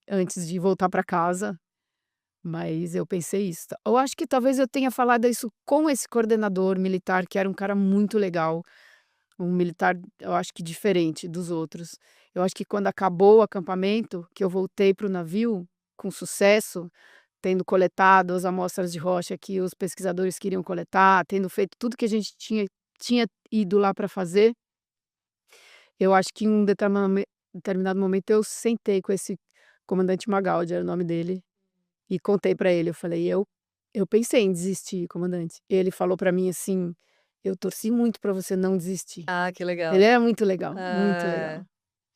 antes de voltar para casa, mas eu pensei isso. Eu acho que talvez eu tenha falado isso com esse coordenador militar, que era um cara muito legal, um militar, eu acho que diferente dos outros. Eu acho que quando acabou o acampamento, que eu voltei para o navio com sucesso, tendo coletado as amostras de rocha que os pesquisadores queriam coletar, tendo feito tudo que a gente tinha ido lá para fazer, eu acho que em um determinado momento eu sentei com esse comandante Magaldi, era o nome dele, e contei para ele, eu falei: "Eu pensei em desistir, comandante". Ele falou para mim assim: "Eu torci muito para você não desistir". Ah, que legal. Ele era muito legal, muito Ah, legal.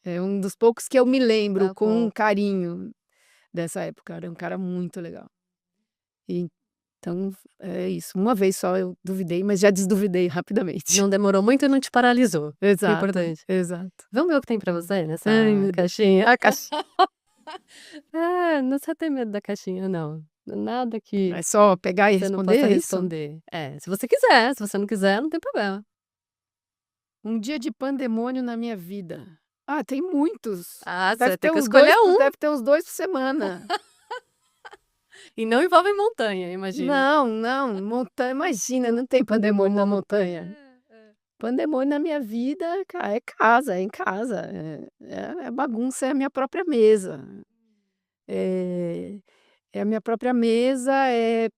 É um dos poucos que eu me lembro tá com bom. carinho dessa época, era um cara muito legal. E então, é isso, uma vez só eu duvidei, mas já desduvidei rapidamente. Não demorou muito e não te paralisou, que é Exato, importante. exato. Vamos ver o que tem pra você nessa Ai, meu Deus. caixinha? A caixa Ah, não precisa ter medo da caixinha não. Nada que é só pegar e você não responder, possa é isso? responder. É, se você quiser, se você não quiser, não tem problema. Um dia de pandemônio na minha vida. Ah, tem muitos. Ah, você vai ter que escolher um, Deve ter uns 2 por semana. e não envolve montanha, imagino. Não, não, montanha imagina, não tem pandemônio na montanha. Pandemônio na minha vida, é casa, é em casa, é bagunça, é a minha própria mesa. É é a minha própria mesa, é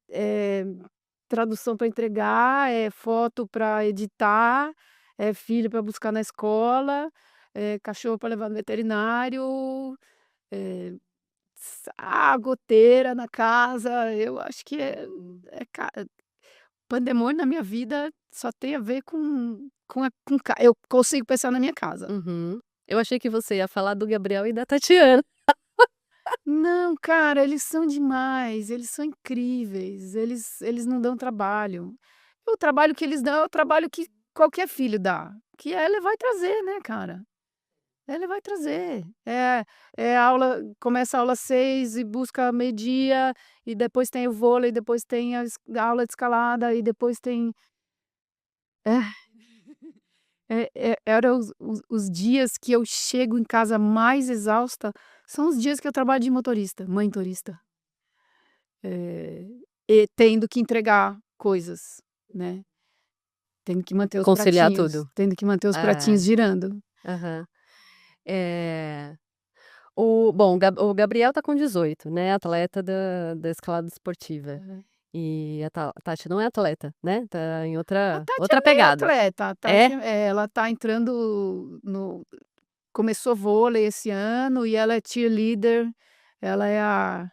tradução para entregar, é foto para editar, é filho para buscar na escola, é cachorro para levar no veterinário, eh, goteira na casa, eu acho que é ca pandemônio na minha vida só tem a ver com eu consigo pensar na minha casa. Uhum. Eu achei que você ia falar do Gabriel e da Tatiana. Não, cara, eles são demais, eles são incríveis, eles não dão trabalho. O trabalho que eles dão é o trabalho que qualquer filho dá, que é levar e trazer, né, cara. É levar e trazer. Aula, começa a aula 6 e busca meio-dia, e depois tem o vôlei, depois tem a aula de escalada, e depois tem é, era os dias que eu chego em casa mais exausta, são os dias que eu trabalho de motorista, mãe turista. Eh, e tendo que entregar coisas, né, Conciliar tudo. tendo que manter os pratinhos É, girando. aham. Eh, o Gabriel tá com 18, né, atleta da escalada esportiva. Aham. E a Tati não é atleta, né, tá em A Tati é outra meio pegada. atleta, a Tati É? ela tá entrando no começou vôlei esse ano e ela é cheerleader, ela é a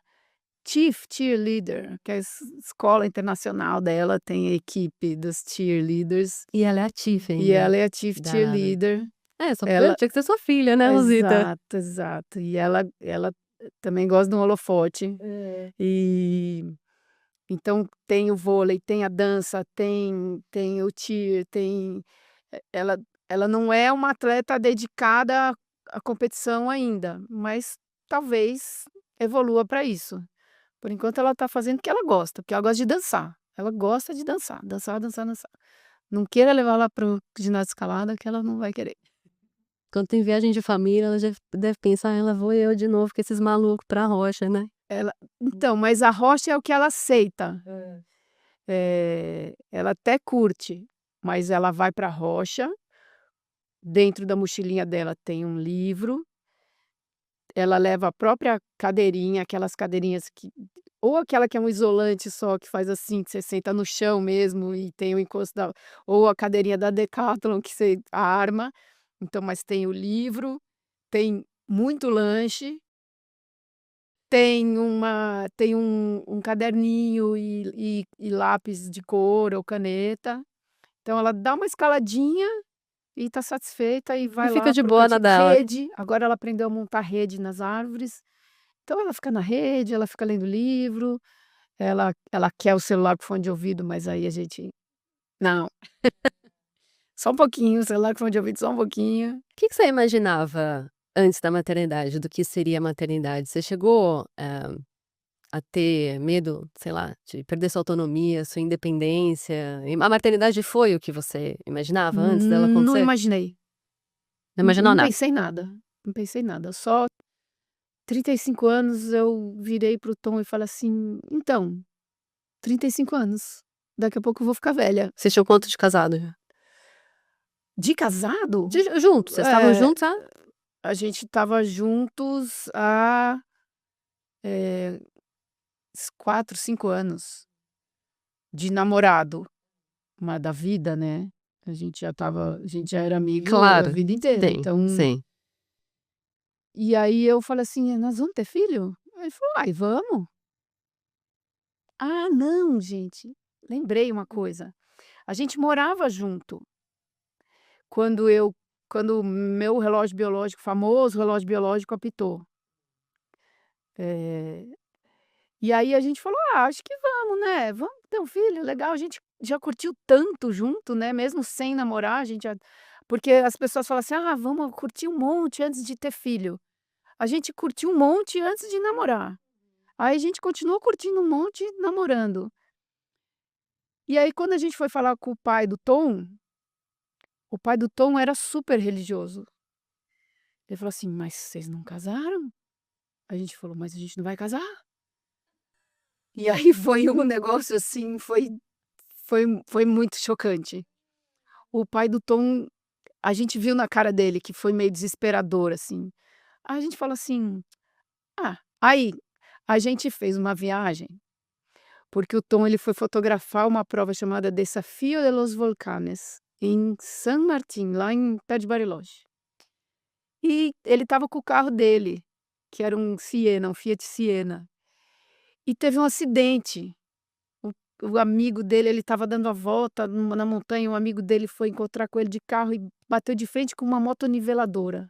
chief cheerleader, que é a escola internacional dela tem a equipe dos cheerleaders, E ela é a Tiff e ainda. ela é a chief Da cheerleader. É, só Ela tinha que ser sua filha, né, Rosita? Exato, exato. E ela também gosta de um holofote. É. E então tem o vôlei, tem a dança, tem o cheer, ela não é uma atleta dedicada à competição ainda, mas talvez evolua para isso, Por enquanto ela tá fazendo porque ela gosta, porque ela gosta de dançar. Ela gosta de dançar, dançar, dançar, dançar. Não queira levar ela para o ginásio de escalada que ela não vai querer. Quando tem viagem de família, ela já deve pensar: "Ah, lá vou eu de novo com esses malucos pra rocha, né". Então, mas a rocha é o que ela aceita. Ela até curte, mas ela vai para a rocha, dentro da mochilinha dela tem um livro, ela leva a própria cadeirinha, aquelas cadeirinhas que ou aquela que é um isolante só, que faz assim, que você senta no chão mesmo e tem o encosto da ou a cadeirinha da Decathlon que você arma, então mas tem o livro, tem muito lanche, tem um caderninho e lápis de cor ou caneta. Então ela dá uma escaladinha e tá satisfeita e E vai fica lá de para o boa na cantinho dela. rede, agora ela aprendeu a montar rede nas árvores, então ela fica na rede, ela fica lendo livro, ela quer o celular com fone de ouvido, mas aí a gente: "Não, só um pouquinho, o celular com fone de ouvido só um pouquinho". Que você imaginava antes da maternidade, do que seria a maternidade? Você chegou, a ter medo, sei lá, de perder sua autonomia, sua independência? E a maternidade foi o que você imaginava antes dela Não acontecer? imaginei, Não imaginou não nada? pensei nada, não pensei nada, só 35 anos eu virei para o Tom e falei assim: "Então, 35 anos, daqui a pouco eu vou ficar velha". Vocês tinham quanto de casado já? De casado? De juntos, vocês estavam É, juntos há a gente estava juntos há, eh, 4, 5 anos de namorado, mas da vida, né, a gente já era amigo a claro, vida inteira, sim, então sim. e aí eu falei assim: "Nós vamos ter filho?" Aí ele falou: "Ai, vamos". "Ah, não, gente, lembrei uma coisa, a gente morava junto, quando eu quando o meu relógio biológico, famoso relógio biológico apitou. Eh E aí a gente falou: "Ah, acho que vamos, né, vamos ter um filho, legal". A gente já curtiu tanto junto, né, mesmo sem namorar, a gente já porque as pessoas falam assim: "Ah, vamos curtir um monte antes de ter filho". A gente curtiu um monte antes de namorar. Aí a gente continuou curtindo um monte namorando. E aí quando a gente foi falar com o pai do Tom era super religioso. Ele falou assim: "Mas vocês não casaram?" A gente falou: "Mas a gente não vai casar?" E aí foi um negócio assim, foi muito chocante. O pai do Tom, a gente viu na cara dele que foi meio desesperador, assim. Aí a gente falou assim: "Ah", aí a gente fez uma viagem, porque o Tom ele foi fotografar uma prova chamada Desafio de los Volcanes, em San Martín, lá em perto de Bariloche. E ele estava com o carro dele, que era um Siena, um Fiat Siena, e teve um acidente. O o amigo dele, ele estava dando a volta na montanha, um amigo dele foi encontrar com ele de carro e bateu de frente com uma motoniveladora.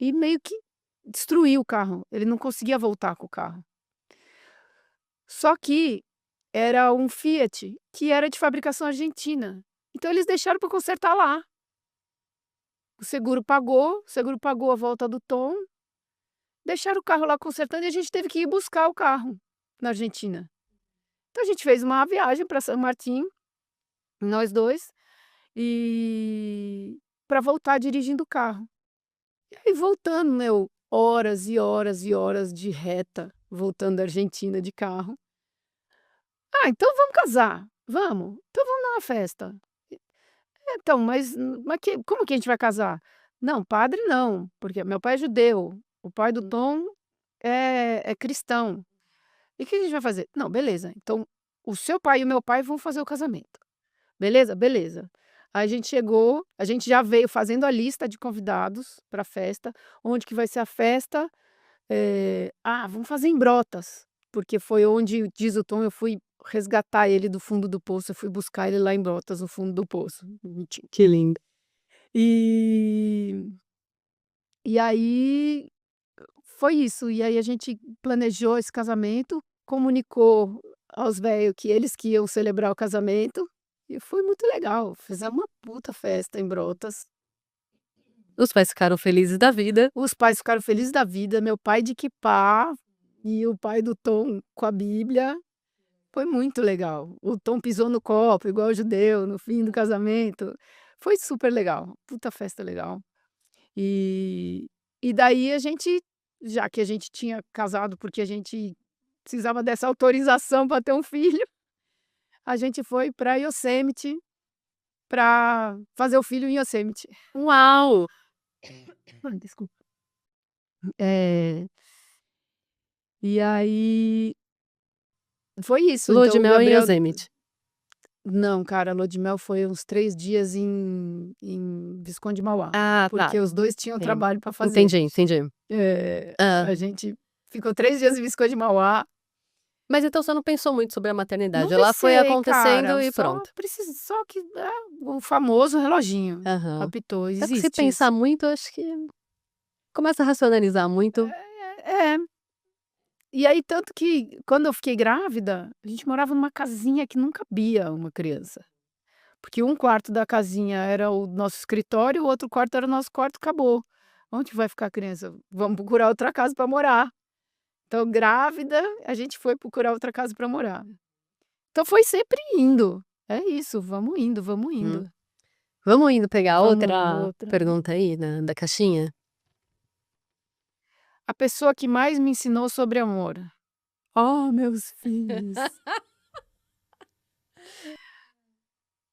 E meio que destruiu o carro, ele não conseguia voltar com o carro. Só que era um Fiat que era de fabricação argentina, então eles deixaram para consertar lá. O seguro pagou a volta do Tom, deixaram o carro lá consertando e a gente teve que ir buscar o carro na Argentina. Então a gente fez uma viagem para San Martín, nós 2. E para voltar dirigindo o carro. E aí voltando, meu, horas e horas e horas de reta, voltando da Argentina de carro. "Ah, então vamos casar, vamos, então vamos dar uma festa". Então, mas como que a gente vai casar?". "Não, padre não, porque meu pai é judeu, o pai do Tom é cristão. E o que a gente vai fazer?". "Não, beleza, então o seu pai e o meu pai vão fazer o casamento". "Beleza? Beleza". Aí a gente chegou, a gente já veio fazendo a lista de convidados para a festa, onde que vai ser a festa, vamos fazer em Brotas, porque foi onde, diz o Tom, eu fui resgatar ele do fundo do poço, eu fui buscar ele lá em Brotas, no fundo do poço. Bonitinho. Que lindo. E e aí foi isso, e aí a gente planejou esse casamento, comunicou aos velhos que eles que iam celebrar o casamento, e foi muito legal, fizemos uma puta festa em Brotas. Os pais ficaram felizes da vida. Os pais ficaram felizes da vida, meu pai de quipá, e o pai do Tom com a Bíblia. Foi muito legal. O Tom pisou no copo, igual o judeu, no fim do casamento. Foi super legal, puta festa legal. E e daí a gente, já que a gente tinha casado, porque a gente precisava dessa autorização para ter um filho, a gente foi para Yosemite, para fazer o filho em Yosemite. Uau! Desculpa. Eh, e aí foi isso, Lua de então o mel em Gabriel Yosemite. não, cara, a lua de mel foi uns 3 dias em Visconde Mauá, Ah, tá. porque os 2 tinham Sim. trabalho para fazer. Entendi. Hã. A gente ficou 3 dias em Visconde Mauá. Mas então você não pensou muito sobre a Não maternidade, ela foi pensei, acontecendo cara, e pronto. só que, o famoso reloginho Aham. apitou, É que se existe isso. pensar muito, acho que começa a racionalizar muito. É, e aí tanto que quando eu fiquei grávida, a gente morava numa casinha que não cabia uma criança, porque um quarto da casinha era o nosso escritório, o outro quarto era o nosso quarto, acabou. Onde vai ficar a criança? Vamos procurar outra casa para morar. Então grávida, a gente foi procurar outra casa para morar. Então foi sempre indo. É isso, vamos indo, vamos Hum. indo. Vamos indo pegar Vamos indo, outra outra. pergunta aí da caixinha? A pessoa que mais me ensinou sobre amor. Oh, meus filhos.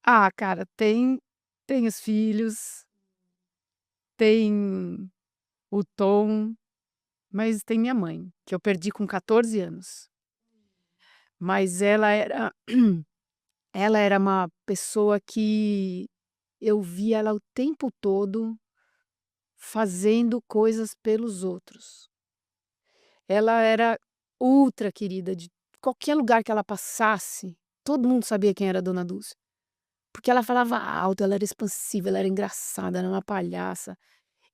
Ah, cara, tem os filhos, tem o Tom, mas tem minha mãe, que eu perdi com 14 anos. Mas ela era uma pessoa que eu via ela o tempo todo fazendo coisas pelos outros. Ela era ultra querida, de qualquer lugar que ela passasse, todo mundo sabia quem era a Dona Dulce. Porque ela falava alto, ela era expansiva, ela era engraçada, era uma palhaça.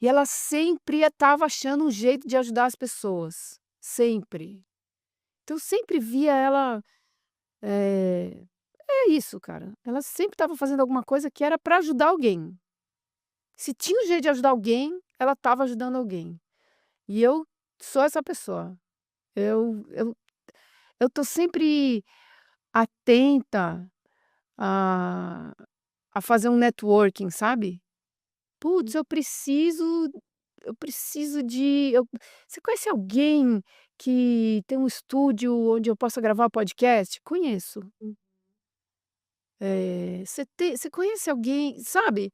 E ela sempre estava achando um jeito de ajudar as pessoas, sempre. Então eu sempre via ela, é isso, cara, ela sempre estava fazendo alguma coisa que era para ajudar alguém. Se tinha um jeito de ajudar alguém, ela estava ajudando alguém. E eu sou essa pessoa. Eu tô sempre atenta a fazer um networking, sabe. "Putz, eu preciso de eu você conhece alguém que tem um estúdio onde eu possa gravar podcast?" "Conheço." Você conhece alguém?" Sabe.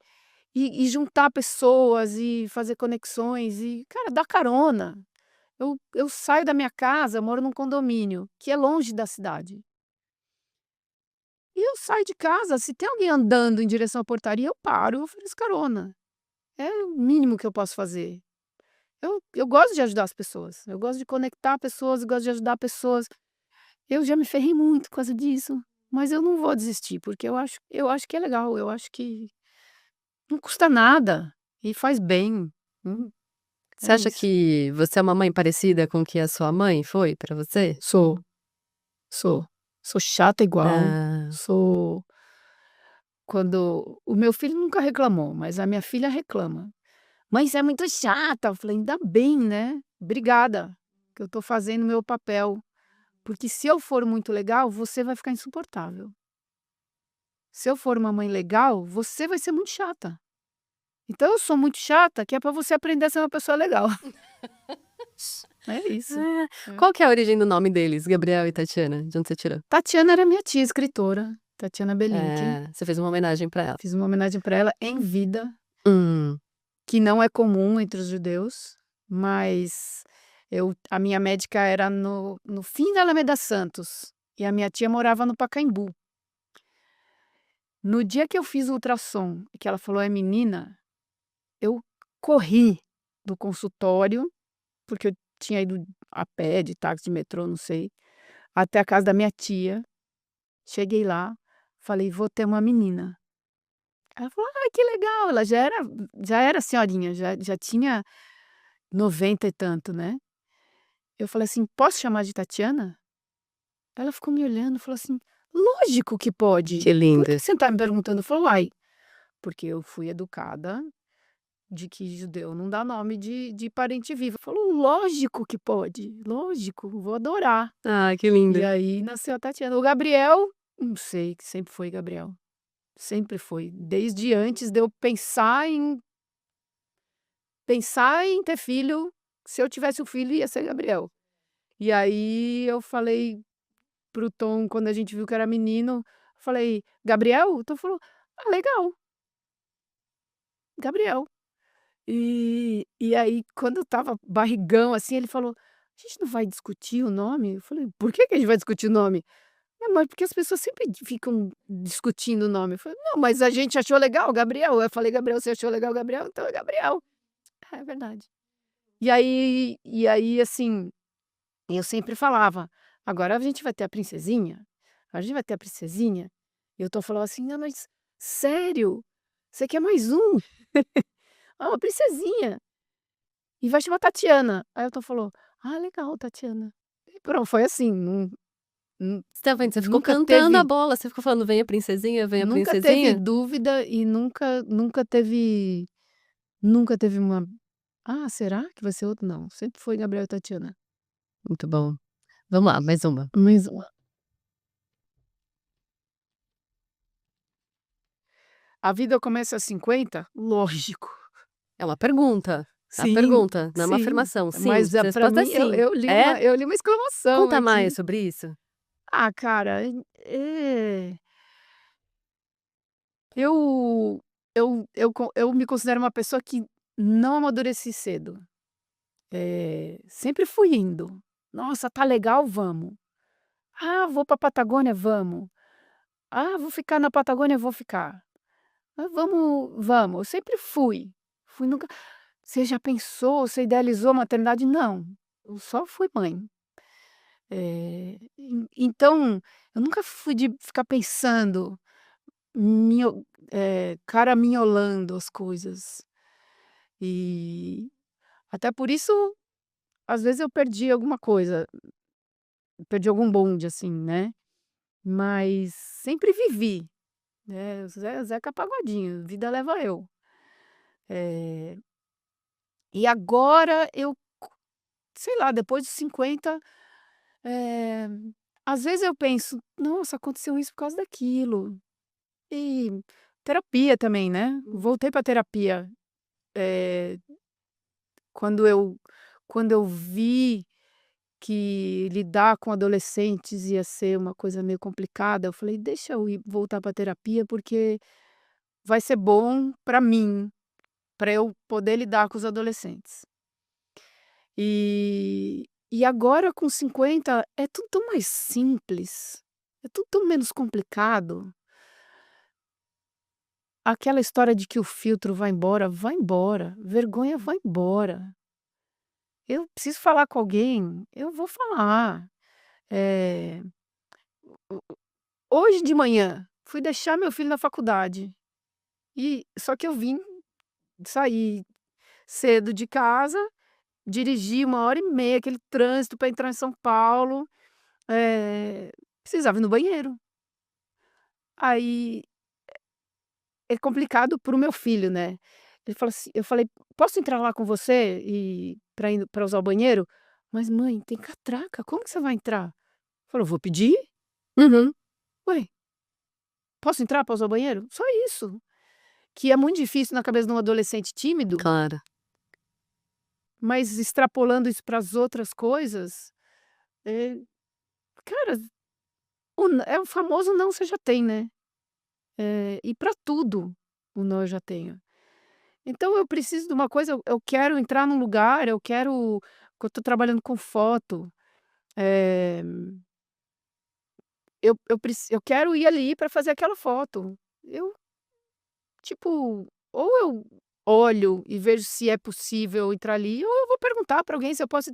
E juntar pessoas e fazer conexões e, cara, dar carona. Eu saio da minha casa, eu moro num condomínio que é longe da cidade. E eu saio de casa, se tem alguém andando em direção à portaria, eu paro, eu ofereço carona. É o mínimo que eu posso fazer. Eu gosto de ajudar as pessoas, eu gosto de conectar pessoas, eu gosto de ajudar pessoas. Eu já me ferrei muito por causa disso, mas eu não vou desistir, porque eu acho que é legal, eu acho que não custa nada e faz bem. Hum, Você é acha isso. que você é uma mãe parecida com que a sua mãe foi pra você? Sou, sou. Sou chata igual, Ah, sou quando o meu filho nunca reclamou, mas a minha filha reclama. "Mãe, você é muito chata." Eu falei: "Ainda bem, né. Obrigada, que eu tô fazendo o meu papel, porque se eu for muito legal, você vai ficar insuportável. Se eu for uma mãe legal, você vai ser muito chata. Então eu sou muito chata, que é pra você aprender a ser uma pessoa legal." É isso. ah, É. qual que é a origem do nome deles, Gabriel e Tatiana? De onde você tirou? Tatiana era minha tia escritora, Tatiana Belink. Você fez uma homenagem pra ela. Fiz uma homenagem para ela em vida, Hum. que não é comum entre os judeus, mas a minha médica era no fim da Alameda Santos, e a minha tia morava no Pacaembu. No dia que eu fiz o ultrassom e que ela falou: "É menina", eu corri do consultório, porque eu tinha ido a pé, de táxi, de metrô, não sei, até a casa da minha tia. Cheguei lá, falei: "Vou ter uma menina". Ela falou: "Ai, que legal", ela já era senhorinha, já tinha 90 e tanto, né. Eu falei assim: "Posso chamar de Tatiana?" Ela ficou me olhando e falou assim: "Lógico que pode, Que por linda. que você tá me perguntando?" Eu falei: "Uai, porque eu fui educada de que judeu não dá nome de parente vivo. Falou: "Lógico que pode, lógico, vou adorar". Ah, que E lindo. aí nasceu a Tatiana. O Gabriel, não sei, que sempre foi Gabriel, sempre foi, desde antes de eu pensar em ter filho, se eu tivesse um filho ia ser Gabriel. E aí eu falei pro Tom, quando a gente viu que era menino, falei: "Gabriel?" O Tom falou: "Ah, legal, Gabriel". E aí quando eu estava barrigão, assim, ele falou: "A gente não vai discutir o nome?" Eu falei: "Por que que a gente vai discutir o nome?" "Não, mas porque as pessoas sempre ficam discutindo o nome". Eu falei: "Não, mas a gente achou legal, Gabriel". Eu falei: "Gabriel, você achou legal Gabriel? Então é Gabriel". É verdade. E aí, assim, eu sempre falava: "Agora a gente vai ter a princesinha, a gente vai ter a princesinha". E o Tom falou assim: "Não, mas sério? Você quer mais um?" "Ah, uma princesinha. E vai chamar Tatiana". Aí o Tom falou: "Ah, legal, Tatiana". E pronto, foi assim, nun Você tá vendo, você ficou nunca cantando a teve bola, você ficou falando: "Venha princesinha, venha nunca teve princesinha". dúvida e nunca teve uma: "Ah, será que vai ser outro?" Não, sempre foi Gabriel e Tatiana. Muito bom. Vamos lá, mais uma. Mais uma. A vida começa aos 50? Lógico. É uma pergunta, é uma Sim, pergunta, não é uma sim, afirmação. Sim, mas, a pra resposta é mim eu sim. eu li É? uma eu li uma exclamação Conta mais aqui. sobre isso. Ah, cara, eu eu me considero uma pessoa que não amadureci cedo. Sempre fui indo. "Nossa, tá legal, vamos. Ah, vou pra Patagônia, vamos. Ah, vou ficar na Patagônia, vou ficar. Ah, vamos". Eu sempre fui. Nunca: "Você já pensou, você idealizou a maternidade?" Não, eu só fui mãe. Então, eu nunca fui de ficar pensando, caraminholando as coisas. E até por isso, às vezes eu perdi alguma coisa, perdi algum bonde, assim, né, mas sempre vivi, né, Zeca Pagodinho, vida leva eu. Eh, e agora eu, sei lá, depois dos 50, eh, às vezes eu penso: "Nossa, aconteceu isso por causa daquilo". E terapia também, né, voltei pra terapia, eh, quando eu vi que lidar com adolescentes ia ser uma coisa meio complicada, eu falei: "Deixa eu voltar para terapia, porque vai ser bom para mim, para eu poder lidar com os adolescentes". E agora com 50 é tudo tão mais simples, é tudo tão menos complicado. Aquela história de que o filtro vai embora, vergonha vai embora. Eu preciso falar com alguém, eu vou falar. Eh Hoje de manhã, fui deixar meu filho na faculdade, e só que eu saí cedo de casa, dirigi 1h30, aquele trânsito para entrar em São Paulo, precisava ir no banheiro. Aí é complicado para o meu filho, né. Ele falou assim, eu falei: "Posso entrar lá com você e para usar o banheiro?" "Mas mãe, tem catraca, como que você vai entrar?" Falou: "Vou pedir. Uhum, Ué, posso entrar para usar o banheiro?" Só isso. Que é muito difícil na cabeça de um adolescente tímido. claro. Mas extrapolando isso para as outras coisas, eh, cara, o famoso "não, você já tem", né. E para tudo, o "não, eu já tenho". Então eu preciso de uma coisa, eu quero entrar num lugar, que eu estou trabalhando com foto, eh, eu quero ir ali para fazer aquela foto. Eu, tipo, ou eu olho e vejo se é possível entrar ali, ou eu vou perguntar para alguém se eu posso.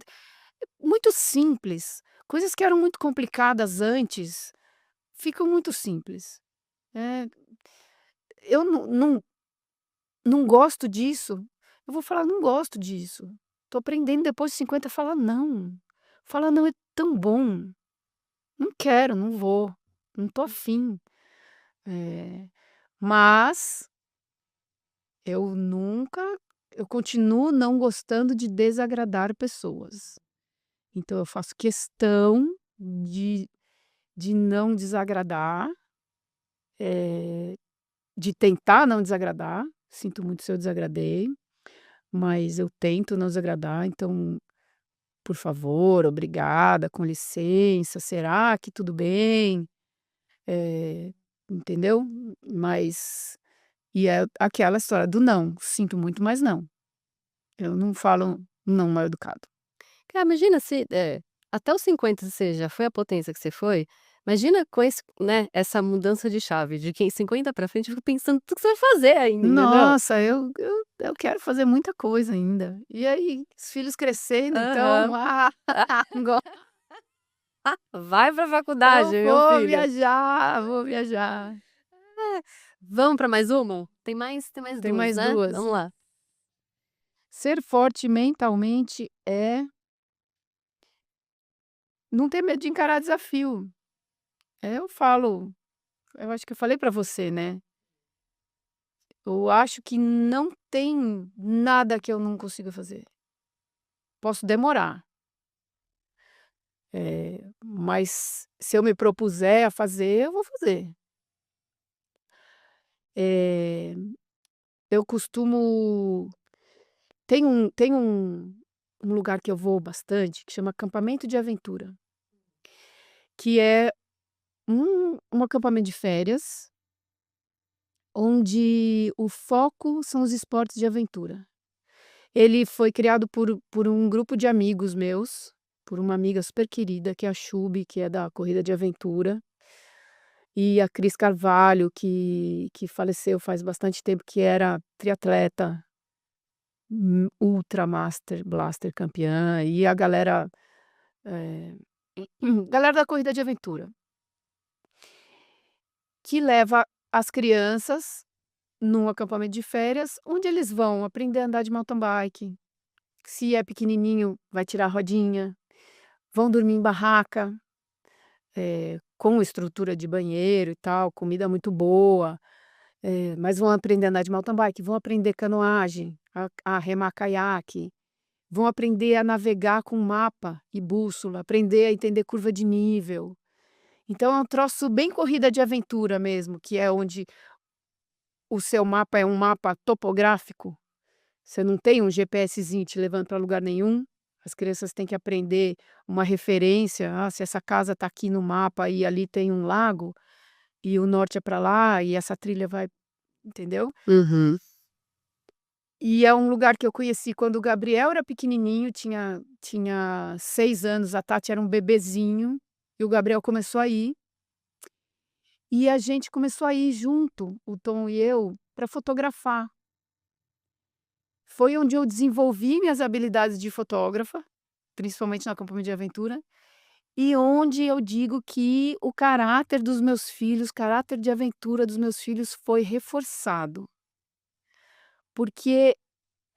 Muito simples. Coisas que eram muito complicadas antes, ficam muito simples. Eh, eu não gosto disso, eu vou falar: "Não gosto disso". Tô aprendendo depois de 50 a falar não. Falar não é tão bom. Não quero, não vou, não tô afim. Eh, mas eu nunca eu continuo não gostando de desagradar pessoas. Então eu faço questão de não desagradar, eh, de tentar não desagradar. Sinto muito se eu desagradei, mas eu tento não desagradar, então, por favor, obrigada, com licença, será que tudo bem? Eh, entendeu? Mas é aquela história do não, sinto muito, mas não. Eu não falo não mal educado. Cara, imagina se, até os 50 você já foi a potência que você foi, imagina com esse, né, essa mudança de chave de que 50 pra frente, eu fico pensando tudo que você vai fazer ainda, entendeu? Nossa, eu quero fazer muita coisa ainda. E aí, os filhos crescendo, então, Aham. agora Vai pra faculdade, eu meu vou filho. viajar, vou viajar. Vamos pra mais uma? Tem mais Tem 2, mais né? 2. Vamos lá. Ser forte mentalmente é não ter medo de encarar desafio. Eu falo, eu acho que eu falei pra você, né, eu acho que não tem nada que eu não consiga fazer. Posso demorar, mas se eu me propuser a fazer, eu vou fazer. Eh, eu costumo tem um lugar que eu vou bastante, que chama acampamento de aventura, que é um acampamento de férias, onde o foco são os esportes de aventura. Ele foi criado por um grupo de amigos meus, por uma amiga super querida, que é a Chubi, que é da corrida de aventura, e a Cris Carvalho, que faleceu faz bastante tempo, que era triatleta, ultra master blaster campeã, e a galera, eh, galera da corrida de aventura, que leva as crianças num acampamento de férias, onde eles vão aprender a andar de mountain bike, se é pequenininho, vai tirar a rodinha, vão dormir em barraca, com estrutura de banheiro e tal, comida muito boa, mas vão aprender a andar de mountain bike, vão aprender canoagem, a remar caiaque, vão aprender a navegar com mapa e bússola, aprender a entender curva de nível. Então é um troço bem corrida de aventura mesmo, que é onde o seu mapa é um mapa topográfico. Você não tem um GPSzinho te levando para lugar nenhum. As crianças têm que aprender uma referência. Ah, se essa casa está aqui no mapa e ali tem um lago, e o norte é para lá, e essa trilha vai, entendeu? Uhum. E é um lugar que eu conheci quando o Gabriel era pequenininho, tinha 6 anos, a Tati era um bebezinho, e o Gabriel começou a ir, e a gente começou a ir junto, o Tom e eu, para fotografar. Foi onde eu desenvolvi minhas habilidades de fotógrafa, principalmente no acampamento de aventura, e onde eu digo que o caráter dos meus filhos, caráter de aventura dos meus filhos foi reforçado, porque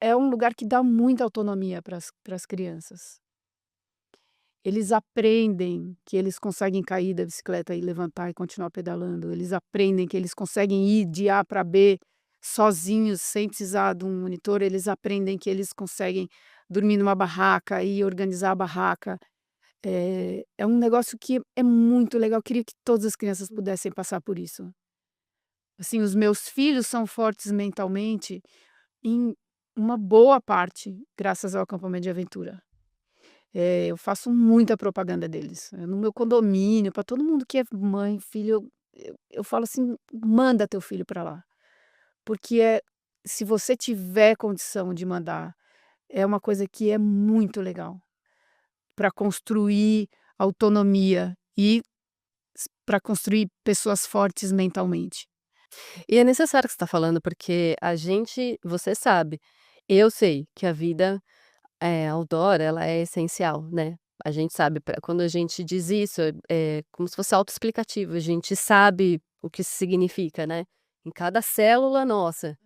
é um lugar que dá muita autonomia para as crianças. Eles aprendem que eles conseguem cair da bicicleta e levantar e continuar pedalando, eles aprendem que eles conseguem ir de A para B sozinhos, sem precisar de um monitor, eles aprendem que eles conseguem dormir numa barraca e organizar a barraca. É um negócio que é muito legal, eu queria que todas as crianças pudessem passar por isso. Assim, os meus filhos são fortes mentalmente em uma boa parte graças ao acampamento de aventura. Eu faço muita propaganda deles, no meu condomínio, para todo mundo que é mãe, filho, eu falo assim: "Manda teu filho para lá", porque se você tiver condição de mandar, é uma coisa que é muito legal, para construir autonomia e para construir pessoas fortes mentalmente. E é necessário o que você está falando, porque você sabe, eu sei que a vida, outdoor, ela é essencial, né. A gente sabe, quando a gente diz isso, é como se fosse autoexplicativo, a gente sabe o que isso significa, né, em cada célula nossa.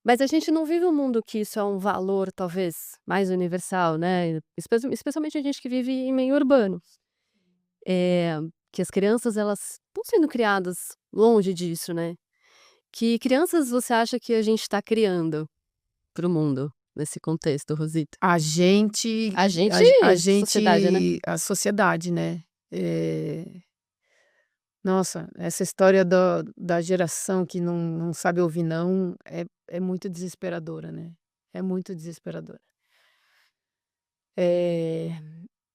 Mas a gente não vive um mundo que isso é um valor talvez mais universal, né, especialmente a gente que vive em meio urbano. Eh, que as crianças elas estão sendo criadas longe disso, né. Que crianças você acha que a gente está criando? para o mundo, nesse contexto, Rosita? A gente A gente, a sociedade, né? gente a sociedade, né. Nossa, essa história da geração que não sabe ouvir não é muito desesperadora, né, é muito desesperadora. Eh,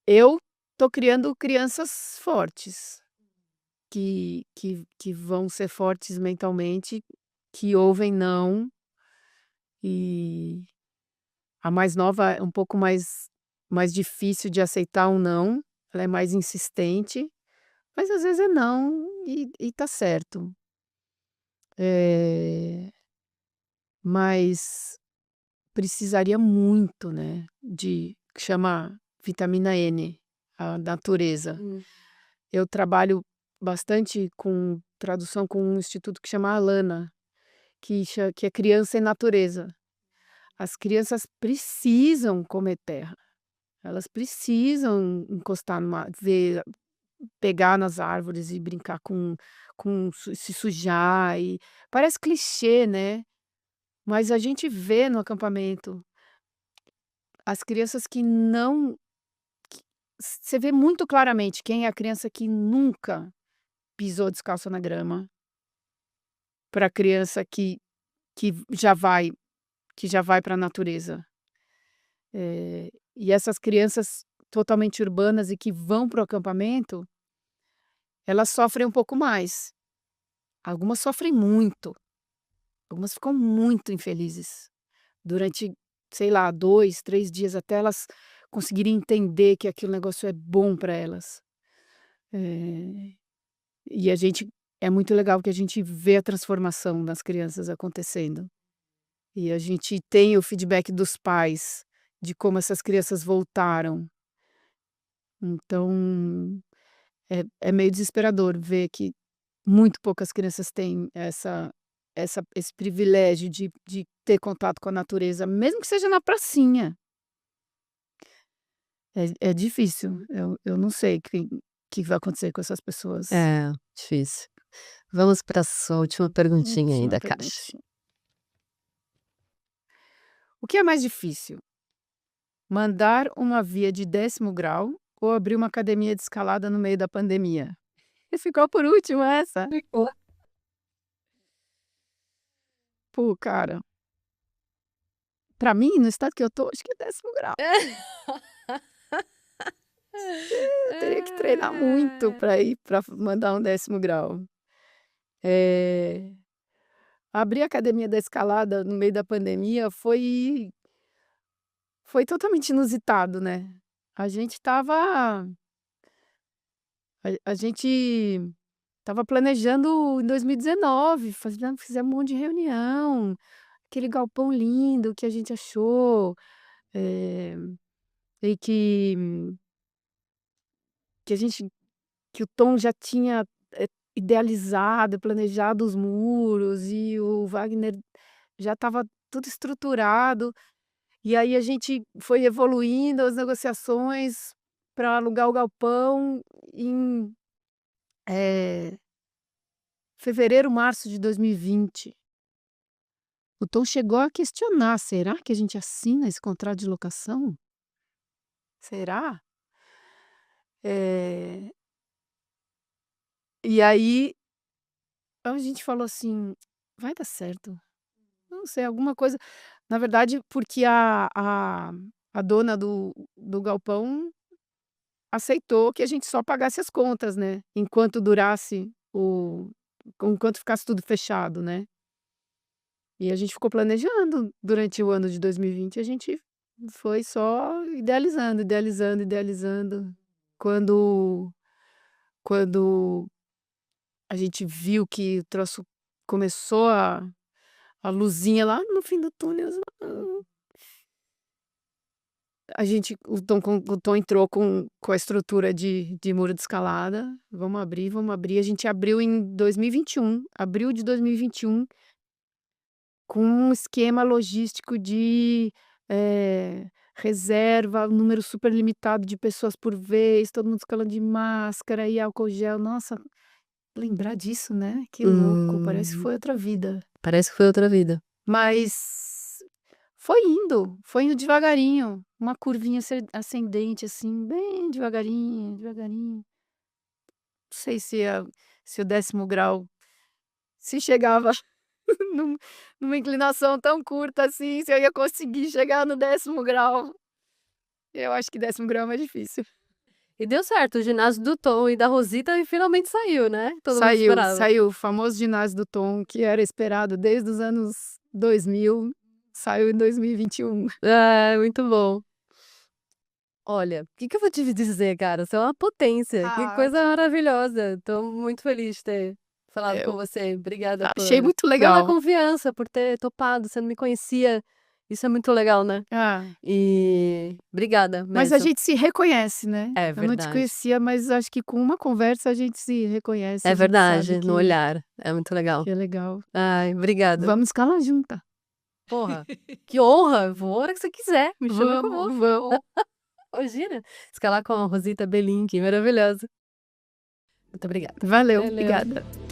eu tô criando crianças fortes, que vão ser fortes mentalmente, que ouvem não, e a mais nova é um pouco mais difícil de aceitar um não, ela é mais insistente, mas às vezes é não e tá certo. Eh, mas precisaria muito, né, de que chama vitamina N, a natureza. Hum. Eu trabalho bastante com tradução com um instituto que chama Alana, que é Criança e Natureza. As crianças precisam comer terra, elas precisam encostar numa ver pegar nas árvores e brincar com se sujar e parece clichê, né, mas a gente vê no acampamento as crianças que não que você vê muito claramente quem é a criança que nunca pisou descalça na grama, para a criança que já vai para a natureza. E essas crianças totalmente urbanas e que vão para o acampamento, elas sofrem um pouco mais. Algumas sofrem muito, algumas ficam muito infelizes durante, sei lá, 2, 3 dias até elas conseguirem entender que aquele negócio é bom para elas. Eh, e a gente é muito legal que a gente vê a transformação das crianças acontecendo. E a gente tem o feedback dos pais de como essas crianças voltaram. Então, é meio desesperador ver que muito poucas crianças têm esse privilégio de ter contato com a natureza, mesmo que seja na pracinha. É difícil, eu não sei que vai acontecer com essas pessoas. É, difícil. Vamos para a sua última perguntinha aí Última da caixa. perguntinha. O que é mais difícil? Mandar uma via de 10º grau ou abrir uma academia de escalada no meio da pandemia? E ficou por último essa. Ficou. Pô, cara, pra mim, no estado que eu tô, acho que é 10º grau. Eu teria que treinar muito para ir para mandar um 10º grau. Eh, abrir a academia da escalada no meio da pandemia foi totalmente inusitado, né. A gente estava a gente estava planejando em 2019, fizemos um monte de reunião, aquele galpão lindo que a gente achou, eh, e que a gente que o Tom já tinha, idealizado, planejado os muros e o Wagner já estava tudo estruturado, e aí a gente foi evoluindo as negociações para alugar o galpão em, eh, fevereiro, março de 2020. O Tom chegou a questionar: "Será que a gente assina esse contrato de locação? Será?" Eh, e aí a gente falou assim: "Vai dar certo". Não sei, alguma coisa na verdade, porque a dona do galpão aceitou que a gente só pagasse as contas, né, enquanto durasse enquanto ficasse tudo fechado, né. E a gente ficou planejando durante o ano de 2020, a gente foi só idealizando, idealizando, idealizando. Quando quando a gente viu que o troço começou a luzinha lá no fim do túnel, o Tom entrou com a estrutura de muro de escalada, vamos abrir", a gente abriu em 2021, abril de 2021, com um esquema logístico de, reserva, um número super limitado de pessoas por vez, todo mundo escalando de máscara e álcool gel, nossa, lembrar disso, né, que louco, parece que Hum, foi outra vida. parece que foi outra vida. Mas Foi indo devagarinho, uma curvinha ascendente, assim, bem devagarinho, devagarinho. Não sei se o 10º grau, se chegava num numa inclinação tão curta assim, se eu ia conseguir chegar no 10º grau. Eu acho que 10º grau é mais difícil. E deu certo, o ginásio do Tom e da Rosita e finalmente saiu, né? Todo mundo Saiu, esperava. o famoso ginásio do Tom, que era esperado desde os anos 2000, saiu em 2021. É, muito bom. Olha, o que eu vou te dizer, cara? Você é uma potência. Que Ah, coisa maravilhosa. Tô muito feliz de ter falado com eu você. Obrigada achei muito pela legal. confiança, por ter topado. Você não me conhecia. Isso é muito legal, né? Ah, E obrigada mas a mesmo. gente se reconhece, né. É Eu não te verdade. conhecia, mas acho que com uma conversa a gente se reconhece, É a gente sabe verdade, no olhar. É muito legal. que é legal. Ai, obrigada. Vamos escalar junta. Porra, que honra. Vou a hora que você quiser. Me chama que eu vou. Vamos. Imagina. Escalar com a Rosita Bellinki, maravilhosa. Muito obrigada. Valeu, Valeu. obrigada.